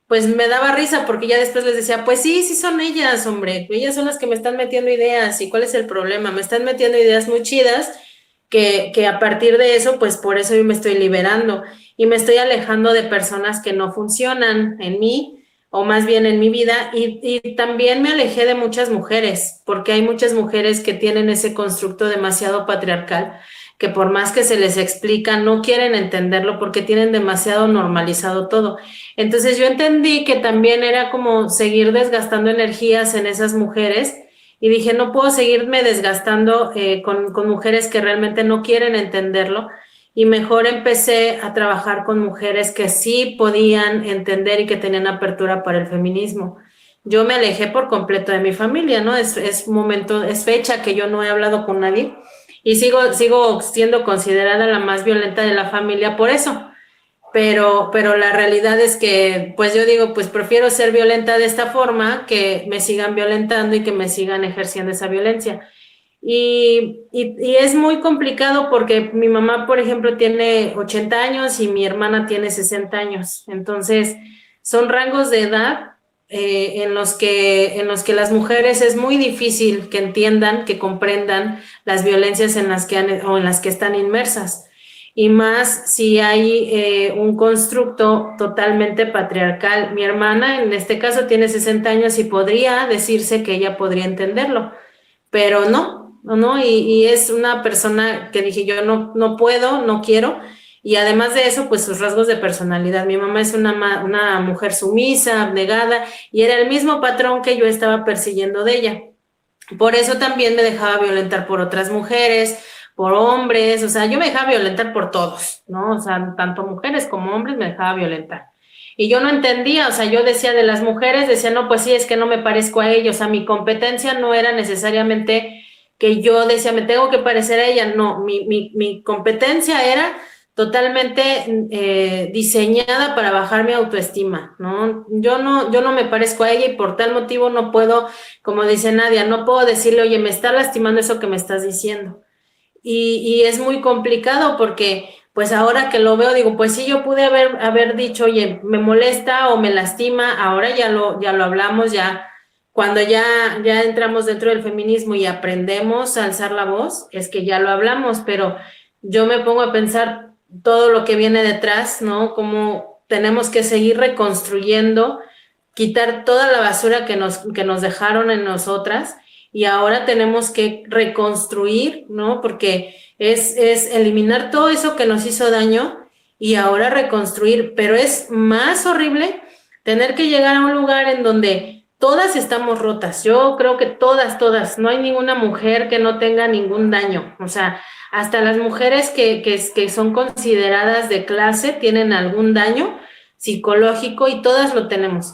pues me daba risa porque ya después les decía, pues sí, sí son ellas, hombre, ellas son las que me están metiendo ideas y cuál es el problema, me están metiendo ideas muy chidas que a partir de eso, pues por eso yo me estoy liberando y me estoy alejando de personas que no funcionan en mí o más bien en mi vida y también me alejé de muchas mujeres porque hay muchas mujeres que tienen ese constructo demasiado patriarcal que por más que se les explica no quieren entenderlo porque tienen demasiado normalizado todo. Entonces yo entendí que también era como seguir desgastando energías en esas mujeres y dije, no puedo seguirme desgastando con mujeres que realmente no quieren entenderlo y mejor empecé a trabajar con mujeres que sí podían entender y que tenían apertura para el feminismo. Yo me alejé por completo de mi familia, ¿no? Es fecha que yo no he hablado con nadie y sigo siendo considerada la más violenta de la familia por eso. Pero la realidad es que, pues yo digo, pues prefiero ser violenta de esta forma que me sigan violentando y que me sigan ejerciendo esa violencia. Y es muy complicado porque mi mamá, por ejemplo, tiene 80 años y mi hermana tiene 60 años. Entonces, son rangos de edad en los que las mujeres es muy difícil que entiendan, que comprendan las violencias en las que están inmersas. Y más si hay un constructo totalmente patriarcal. Mi hermana, en este caso, tiene 60 años y podría decirse que ella podría entenderlo, pero no, y es una persona que dije yo no puedo, no quiero, y además de eso, pues sus rasgos de personalidad. Mi mamá es una mujer sumisa, abnegada, y era el mismo patrón que yo estaba persiguiendo de ella. Por eso también me dejaba violentar por otras mujeres, por hombres, o sea, yo me dejaba violentar por todos, ¿no? O sea, tanto mujeres como hombres me dejaba violentar. Y yo no entendía, o sea, yo decía de las mujeres, decía, no, pues sí, es que no me parezco a ellos, o sea, mi competencia no era necesariamente que yo decía, me tengo que parecer a ella, no, mi competencia era totalmente diseñada para bajar mi autoestima, ¿no? Yo no me parezco a ella y por tal motivo no puedo, como dice Nadia, no puedo decirle, oye, me está lastimando eso que me estás diciendo. Y es muy complicado porque pues ahora que lo veo digo, pues sí, yo pude haber dicho, oye, me molesta o me lastima, ahora ya lo hablamos, ya cuando ya entramos dentro del feminismo y aprendemos a alzar la voz, es que ya lo hablamos, pero yo me pongo a pensar todo lo que viene detrás, ¿no? Cómo tenemos que seguir reconstruyendo, quitar toda la basura que nos dejaron en nosotras y ahora tenemos que reconstruir, ¿no? Porque es eliminar todo eso que nos hizo daño y ahora reconstruir, pero es más horrible tener que llegar a un lugar en donde todas estamos rotas. Yo creo que todas, no hay ninguna mujer que no tenga ningún daño, o sea, hasta las mujeres que son consideradas de clase tienen algún daño psicológico y todas lo tenemos.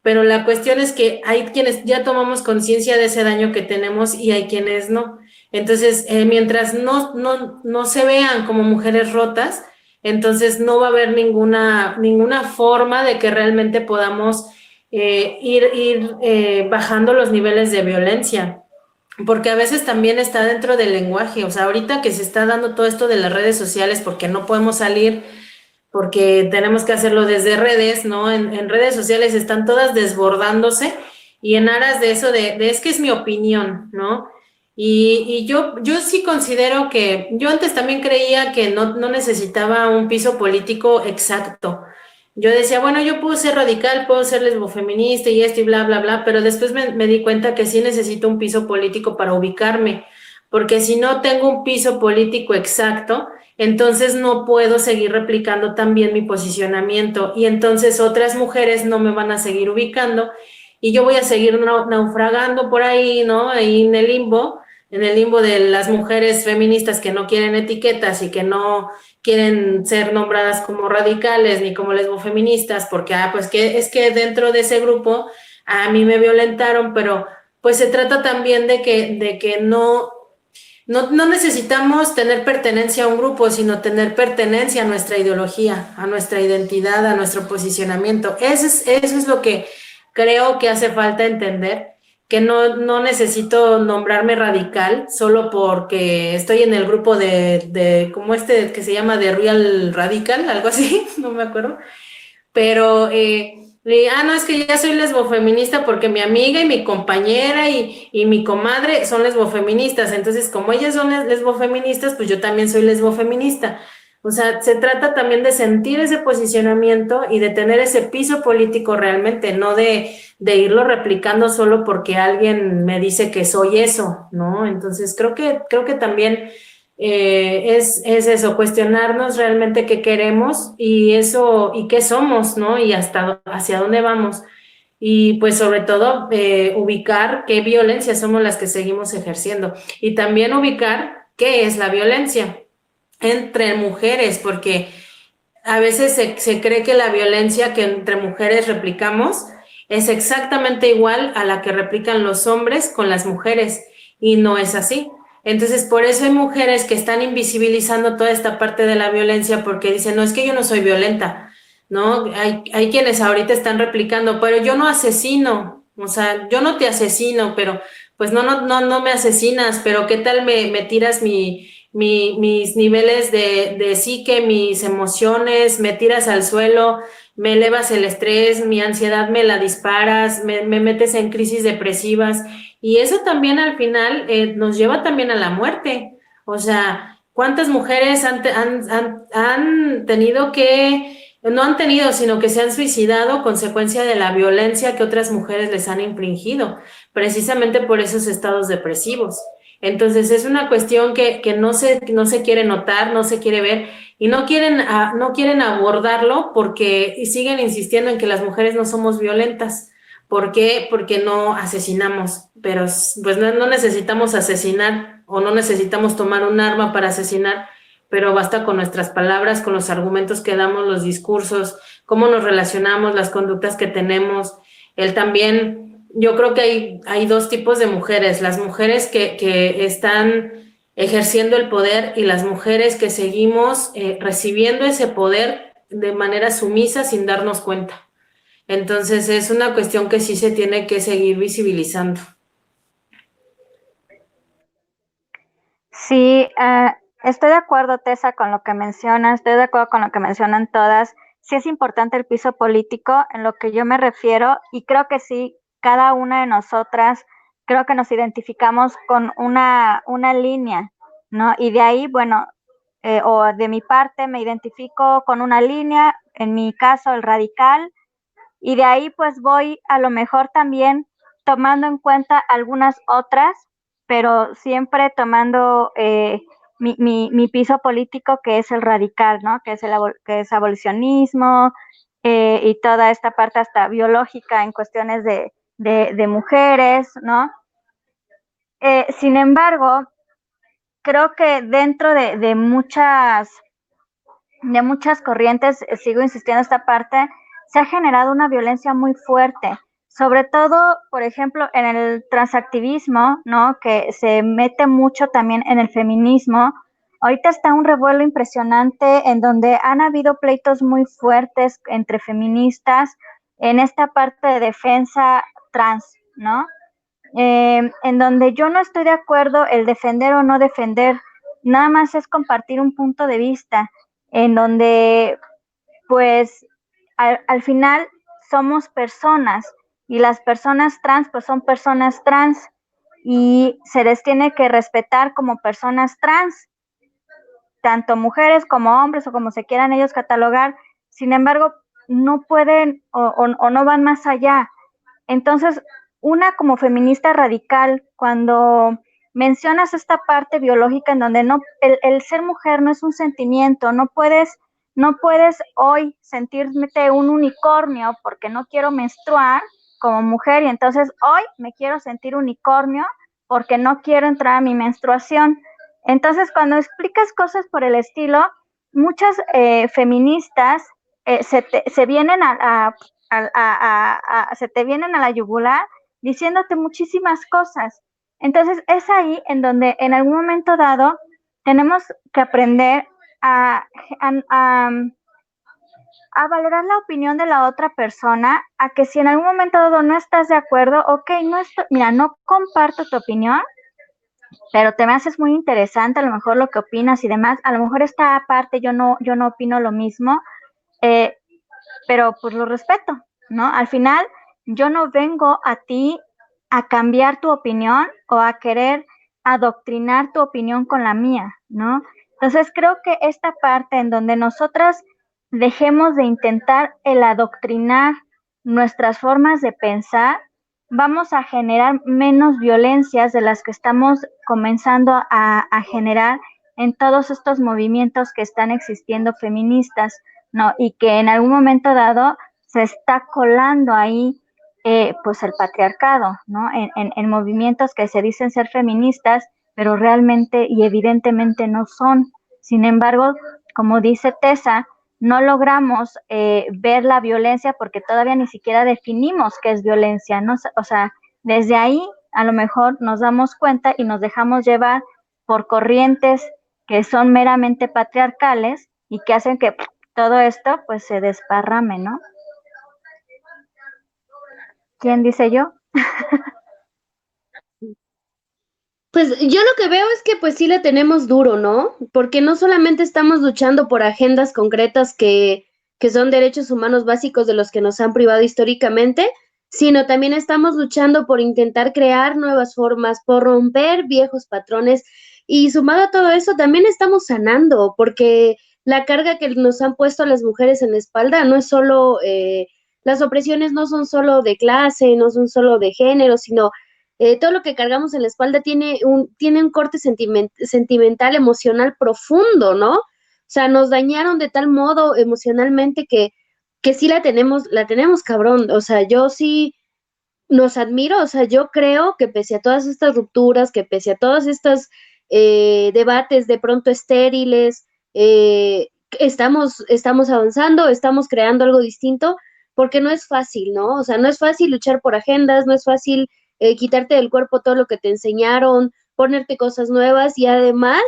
Pero la cuestión es que hay quienes ya tomamos conciencia de ese daño que tenemos y hay quienes no. Entonces, mientras no se vean como mujeres rotas, entonces no va a haber ninguna forma de que realmente podamos ir bajando los niveles de violencia. Porque a veces también está dentro del lenguaje. O sea, ahorita que se está dando todo esto de las redes sociales porque no podemos salir porque tenemos que hacerlo desde redes, ¿no? En redes sociales están todas desbordándose y en aras de eso, de es que es mi opinión, ¿no? Y yo sí considero que, yo antes también creía que no necesitaba un piso político exacto. Yo decía, bueno, yo puedo ser radical, puedo ser lesbofeminista y esto y bla, bla, bla, pero después me di cuenta que sí necesito un piso político para ubicarme, porque si no tengo un piso político exacto, entonces no puedo seguir replicando también mi posicionamiento y entonces otras mujeres no me van a seguir ubicando y yo voy a seguir naufragando por ahí, ¿no? Ahí en el limbo de las mujeres feministas que no quieren etiquetas y que no quieren ser nombradas como radicales ni como lesbofeministas porque, pues que es que dentro de ese grupo a mí me violentaron, pero pues se trata también de que no necesitamos tener pertenencia a un grupo, sino tener pertenencia a nuestra ideología, a nuestra identidad, a nuestro posicionamiento. Eso es lo que creo que hace falta entender, que no necesito nombrarme radical solo porque estoy en el grupo de como que se llama de Real Radical, algo así, no me acuerdo, pero no, es que ya soy lesbofeminista porque mi amiga y mi compañera y mi comadre son lesbofeministas, entonces como ellas son lesbofeministas, pues yo también soy lesbofeminista. O sea, se trata también de sentir ese posicionamiento y de tener ese piso político realmente, no de irlo replicando solo porque alguien me dice que soy eso, ¿no? Entonces creo que también es eso, cuestionarnos realmente qué queremos y eso, y qué somos, ¿no? Y hacia dónde vamos. Y pues sobre todo ubicar qué violencia somos las que seguimos ejerciendo. Y también ubicar qué es la violencia entre mujeres, porque a veces se cree que la violencia que entre mujeres replicamos es exactamente igual a la que replican los hombres con las mujeres, y no es así. Entonces, por eso hay mujeres que están invisibilizando toda esta parte de la violencia porque dicen, no, es que yo no soy violenta, ¿no? Hay quienes ahorita están replicando, pero yo no asesino, o sea, yo no te asesino, pero pues no me asesinas, pero ¿qué tal me tiras mis niveles de psique, mis emociones, me tiras al suelo, me elevas el estrés, mi ansiedad me la disparas, me metes en crisis depresivas? Y eso también al final nos lleva también a la muerte. O sea, ¿cuántas mujeres han tenido no han tenido, sino que se han suicidado consecuencia de la violencia que otras mujeres les han infringido, precisamente por esos estados depresivos? Entonces es una cuestión que no se quiere notar, no se quiere ver y no quieren abordarlo porque siguen insistiendo en que las mujeres no somos violentas. ¿Por qué? Porque no asesinamos, pero pues no necesitamos asesinar o no necesitamos tomar un arma para asesinar, pero basta con nuestras palabras, con los argumentos que damos, los discursos, cómo nos relacionamos, las conductas que tenemos. Él también, yo creo que hay dos tipos de mujeres, las mujeres que están ejerciendo el poder y las mujeres que seguimos recibiendo ese poder de manera sumisa sin darnos cuenta. Entonces es una cuestión que sí se tiene que seguir visibilizando. Sí, estoy de acuerdo, Tessa, con lo que mencionas, estoy de acuerdo con lo que mencionan todas. Sí es importante el piso político, en lo que yo me refiero, y creo que sí, cada una de nosotras, creo que nos identificamos con una línea, ¿no? Y de ahí, bueno, o de mi parte me identifico con una línea, en mi caso el radical, y de ahí pues voy a lo mejor también tomando en cuenta algunas otras, pero siempre tomando mi piso político, que es el radical, ¿no? Que es abolicionismo, y toda esta parte hasta biológica en cuestiones de mujeres, ¿no? Sin embargo, creo que dentro de muchas corrientes, sigo insistiendo en esta parte, se ha generado una violencia muy fuerte, sobre todo, por ejemplo, en el transactivismo, ¿no? Que se mete mucho también en el feminismo. Ahorita está un revuelo impresionante en donde han habido pleitos muy fuertes entre feministas en esta parte de defensa trans, ¿no? En donde yo no estoy de acuerdo el defender o no defender, nada más es compartir un punto de vista en donde pues al final somos personas y las personas trans pues son personas trans y se les tiene que respetar como personas trans, tanto mujeres como hombres o como se quieran ellos catalogar. Sin embargo, no pueden o no van más allá. Entonces, una como feminista radical, cuando mencionas esta parte biológica en donde no, el ser mujer no es un sentimiento, no puedes hoy sentirte un unicornio porque no quiero menstruar como mujer y entonces hoy me quiero sentir unicornio porque no quiero entrar a mi menstruación. Entonces, cuando explicas cosas por el estilo, muchas feministas se vienen se te vienen a la yugular diciéndote muchísimas cosas. Entonces es ahí en donde en algún momento dado tenemos que aprender a, a valorar la opinión de la otra persona, a que si en algún momento dado no estás de acuerdo, ok, mira, no comparto tu opinión, pero te me haces muy interesante a lo mejor lo que opinas y demás, a lo mejor esta parte yo no opino lo mismo, pero pues lo respeto, ¿no? Al final yo no vengo a ti a cambiar tu opinión o a querer adoctrinar tu opinión con la mía, ¿no? Entonces creo que esta parte en donde nosotras dejemos de intentar el adoctrinar nuestras formas de pensar, vamos a generar menos violencias de las que estamos comenzando a generar en todos estos movimientos que están existiendo feministas, ¿no? Y que en algún momento dado se está colando ahí pues el patriarcado, ¿no? En movimientos que se dicen ser feministas, pero realmente y evidentemente no son. Sin embargo, como dice Tessa, no logramos ver la violencia porque todavía ni siquiera definimos qué es violencia, ¿no? O sea, desde ahí a lo mejor nos damos cuenta y nos dejamos llevar por corrientes que son meramente patriarcales y que hacen que todo esto pues se desparrame, ¿no? ¿Quién dice yo? Pues yo lo que veo es que pues sí la tenemos duro, ¿no? Porque no solamente estamos luchando por agendas concretas que son derechos humanos básicos de los que nos han privado históricamente, sino también estamos luchando por intentar crear nuevas formas, por romper viejos patrones y sumado a todo eso también estamos sanando, porque la carga que nos han puesto a las mujeres en la espalda no es solo, las opresiones no son solo de clase, no son solo de género, sino todo lo que cargamos en la espalda tiene un corte sentimental, emocional profundo, ¿no? O sea, nos dañaron de tal modo emocionalmente que sí la tenemos cabrón. O sea, yo sí nos admiro, o sea, yo creo que pese a todas estas rupturas, que pese a todos estos debates de pronto estériles, estamos avanzando, estamos creando algo distinto, porque no es fácil, ¿no? O sea, no es fácil luchar por agendas, no es fácil quitarte del cuerpo todo lo que te enseñaron, ponerte cosas nuevas y además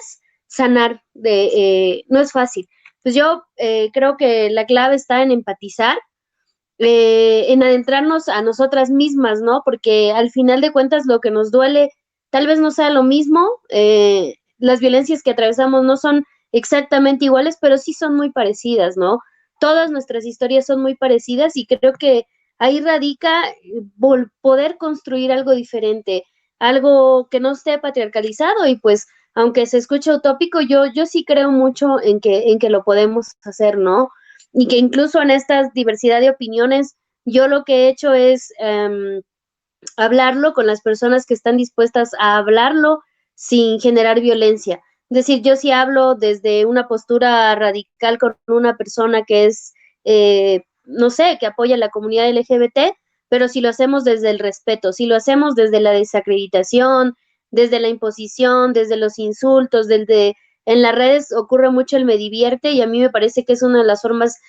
sanar no es fácil. Pues yo creo que la clave está en empatizar, en adentrarnos a nosotras mismas, ¿no? Porque al final de cuentas lo que nos duele tal vez no sea lo mismo, las violencias que atravesamos no son exactamente iguales, pero sí son muy parecidas, ¿no? Todas nuestras historias son muy parecidas y creo que ahí radica poder construir algo diferente, algo que no esté patriarcalizado y pues aunque se escuche utópico, yo sí creo mucho en que lo podemos hacer, ¿no? Y que incluso en esta diversidad de opiniones, yo lo que he hecho es hablarlo con las personas que están dispuestas a hablarlo sin generar violencia. Es decir, yo sí hablo desde una postura radical con una persona que es, no sé, que apoya a la comunidad LGBT, pero si lo hacemos desde el respeto, si lo hacemos desde la desacreditación, desde la imposición, desde los insultos, desde en las redes ocurre mucho el me divierte y a mí me parece que es una de las formas,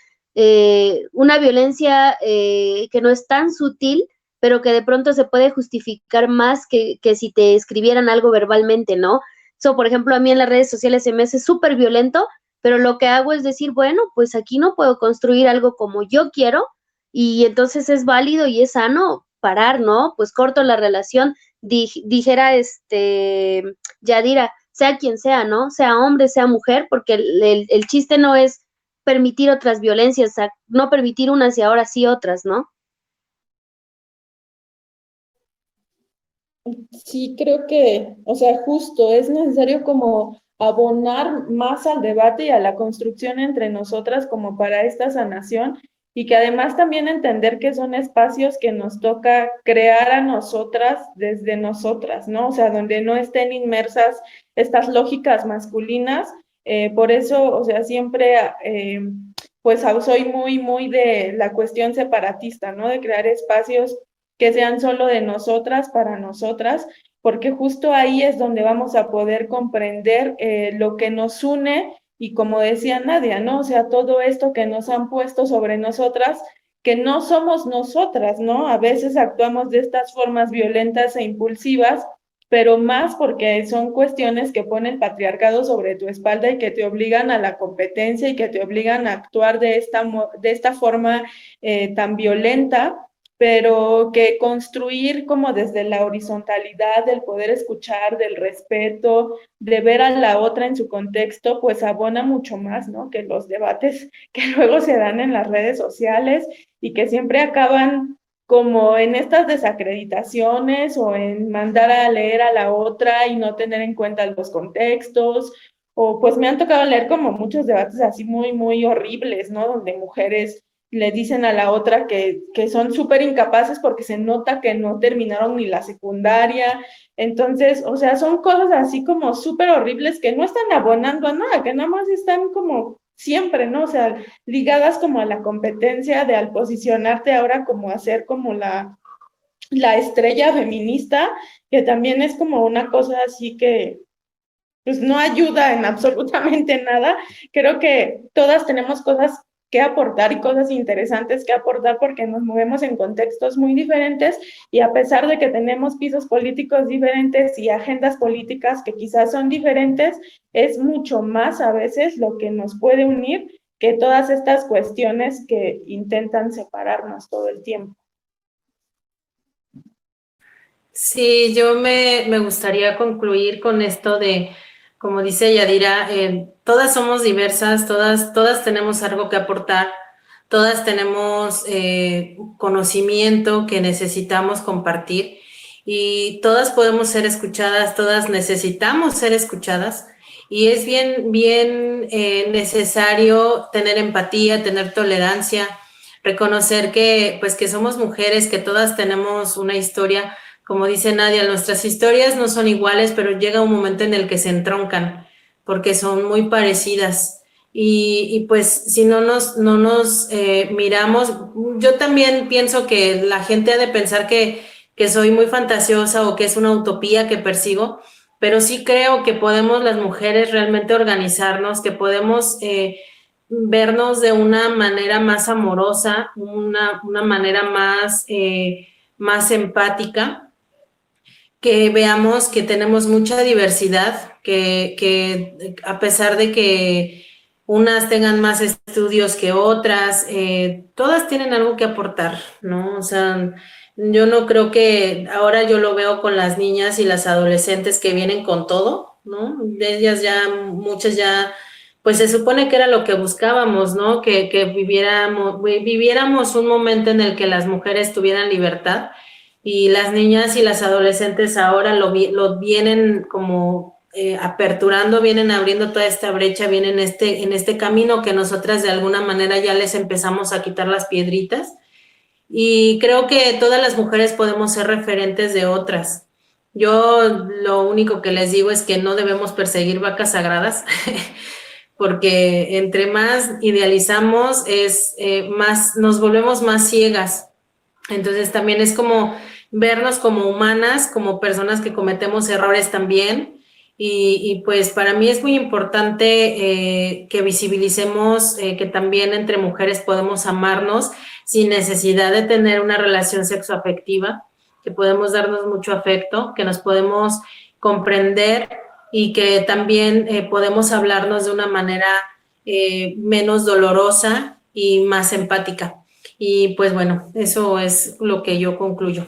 una violencia que no es tan sutil, pero que de pronto se puede justificar más que si te escribieran algo verbalmente, ¿no? So, por ejemplo, a mí en las redes sociales se me hace súper violento, pero lo que hago es decir, bueno, pues aquí no puedo construir algo como yo quiero y entonces es válido y es sano parar, ¿no? Pues corto la relación, dijera Yadira, sea quien sea, ¿no? Sea hombre, sea mujer, porque el chiste no es permitir otras violencias, o sea, no permitir unas y ahora sí otras, ¿no? Sí, creo que, o sea, justo es necesario como abonar más al debate y a la construcción entre nosotras como para esta sanación y que además también entender que son espacios que nos toca crear a nosotras desde nosotras, ¿no? O sea, donde no estén inmersas estas lógicas masculinas. Por eso, o sea, siempre, pues soy muy de la cuestión separatista, ¿no? De crear espacios que sean solo de nosotras, para nosotras, porque justo ahí es donde vamos a poder comprender lo que nos une y como decía Nadia, ¿no? O sea, todo esto que nos han puesto sobre nosotras, que no somos nosotras, ¿no? A veces actuamos de estas formas violentas e impulsivas, pero más porque son cuestiones que ponen patriarcado sobre tu espalda y que te obligan a la competencia y que te obligan a actuar de esta forma tan violenta, pero que construir como desde la horizontalidad, del poder escuchar, del respeto, de ver a la otra en su contexto, pues abona mucho más, ¿no? Que los debates que luego se dan en las redes sociales y que siempre acaban como en estas desacreditaciones o en mandar a leer a la otra y no tener en cuenta los contextos, o pues me han tocado leer como muchos debates así muy horribles, ¿no? Donde mujeres le dicen a la otra que son súper incapaces porque se nota que no terminaron ni la secundaria. Entonces, o sea, son cosas así como súper horribles que no están abonando a nada, que nada más están como siempre, ¿no? O sea, ligadas como a la competencia de al posicionarte ahora como hacer como la estrella feminista, que también es como una cosa así que pues no ayuda en absolutamente nada. Creo que todas tenemos cosas qué aportar y cosas interesantes que aportar porque nos movemos en contextos muy diferentes y a pesar de que tenemos pisos políticos diferentes y agendas políticas que quizás son diferentes, es mucho más a veces lo que nos puede unir que todas estas cuestiones que intentan separarnos todo el tiempo. Sí, yo me gustaría concluir con esto de, como dice Yadira, todas somos diversas, todas tenemos algo que aportar, todas tenemos conocimiento que necesitamos compartir y todas podemos ser escuchadas, todas necesitamos ser escuchadas y es bien necesario tener empatía, tener tolerancia, reconocer que somos mujeres, que todas tenemos una historia. Como dice Nadia, nuestras historias no son iguales, pero llega un momento en el que se entroncan, porque son muy parecidas. Y pues si no nos miramos, yo también pienso que la gente ha de pensar que soy muy fantasiosa o que es una utopía que persigo, pero sí creo que podemos las mujeres realmente organizarnos, que podemos vernos de una manera más amorosa, una manera más empática, que veamos que tenemos mucha diversidad, que a pesar de que unas tengan más estudios que otras, todas tienen algo que aportar, ¿no? O sea, yo no creo que, ahora yo lo veo con las niñas y las adolescentes que vienen con todo, ¿no? Ellas ya, muchas ya, pues se supone que era lo que buscábamos, ¿no? Que viviéramos un momento en el que las mujeres tuvieran libertad y las niñas y las adolescentes ahora lo vienen como aperturando, vienen abriendo toda esta brecha, vienen en este camino que nosotras de alguna manera ya les empezamos a quitar las piedritas y creo que todas las mujeres podemos ser referentes de otras. Yo lo único que les digo es que no debemos perseguir vacas sagradas porque entre más idealizamos más nos volvemos más ciegas. Entonces también es como vernos como humanas, como personas que cometemos errores también. Y pues para mí es muy importante que visibilicemos que también entre mujeres podemos amarnos sin necesidad de tener una relación sexoafectiva, que podemos darnos mucho afecto, que nos podemos comprender y que también podemos hablarnos de una manera menos dolorosa y más empática. Y pues bueno, eso es lo que yo concluyo.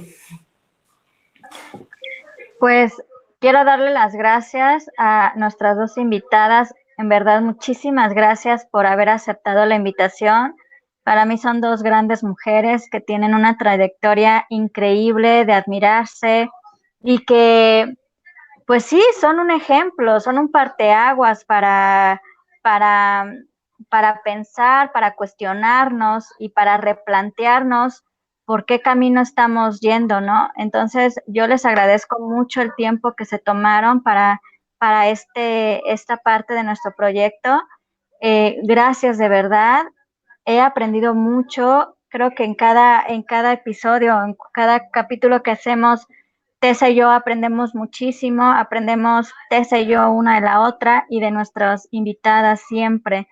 Pues quiero darle las gracias a nuestras dos invitadas. En verdad, muchísimas gracias por haber aceptado la invitación. Para mí son dos grandes mujeres que tienen una trayectoria increíble de admirarse y que, pues sí, son un ejemplo, son un parteaguas para pensar, para cuestionarnos y para replantearnos por qué camino estamos yendo, ¿no? Entonces, yo les agradezco mucho el tiempo que se tomaron para esta parte de nuestro proyecto. Gracias de verdad. He aprendido mucho. Creo que en cada episodio, en cada capítulo que hacemos, Tessa y yo aprendemos muchísimo, aprendemos Tessa y yo una de la otra y de nuestras invitadas siempre.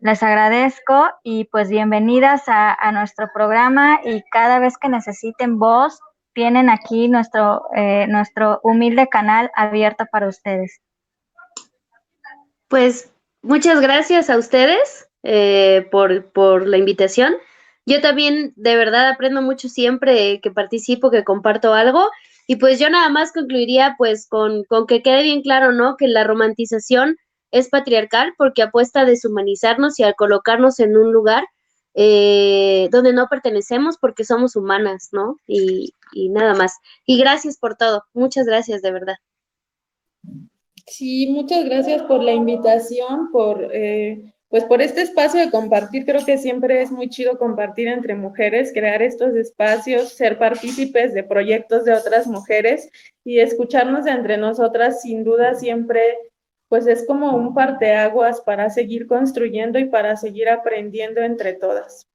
Les agradezco y pues bienvenidas a nuestro programa y cada vez que necesiten voz, tienen aquí nuestro humilde canal abierto para ustedes. Pues muchas gracias a ustedes por la invitación. Yo también de verdad aprendo mucho siempre que participo, que comparto algo. Y pues yo nada más concluiría pues con que quede bien claro, ¿no? Que la romantización es patriarcal porque apuesta a deshumanizarnos y a colocarnos en un lugar donde no pertenecemos porque somos humanas, ¿no? Y nada más. Y gracias por todo. Muchas gracias, de verdad. Sí, muchas gracias por la invitación, pues por este espacio de compartir. Creo que siempre es muy chido compartir entre mujeres, crear estos espacios, ser partícipes de proyectos de otras mujeres y escucharnos entre nosotras, sin duda siempre, pues es como un parteaguas para seguir construyendo y para seguir aprendiendo entre todas.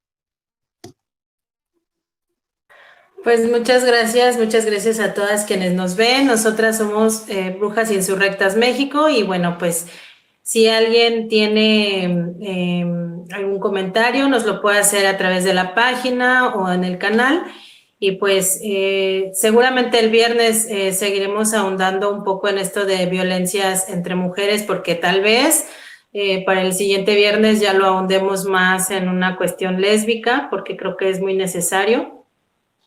Pues muchas gracias a todas quienes nos ven. Nosotras somos Brujas Insurrectas México y bueno, pues Si alguien tiene algún comentario, nos lo puede hacer a través de la página o en el canal. Y pues seguramente el viernes seguiremos ahondando un poco en esto de violencias entre mujeres, porque tal vez para el siguiente viernes ya lo ahondemos más en una cuestión lésbica, porque creo que es muy necesario.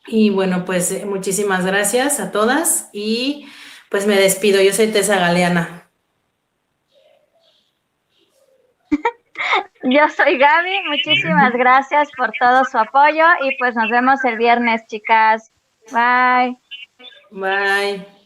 Y bueno, pues muchísimas gracias a todas y pues me despido. Yo soy Tessa Galeana. Yo soy Gaby, muchísimas gracias por todo su apoyo y pues nos vemos el viernes, chicas. Bye. Bye.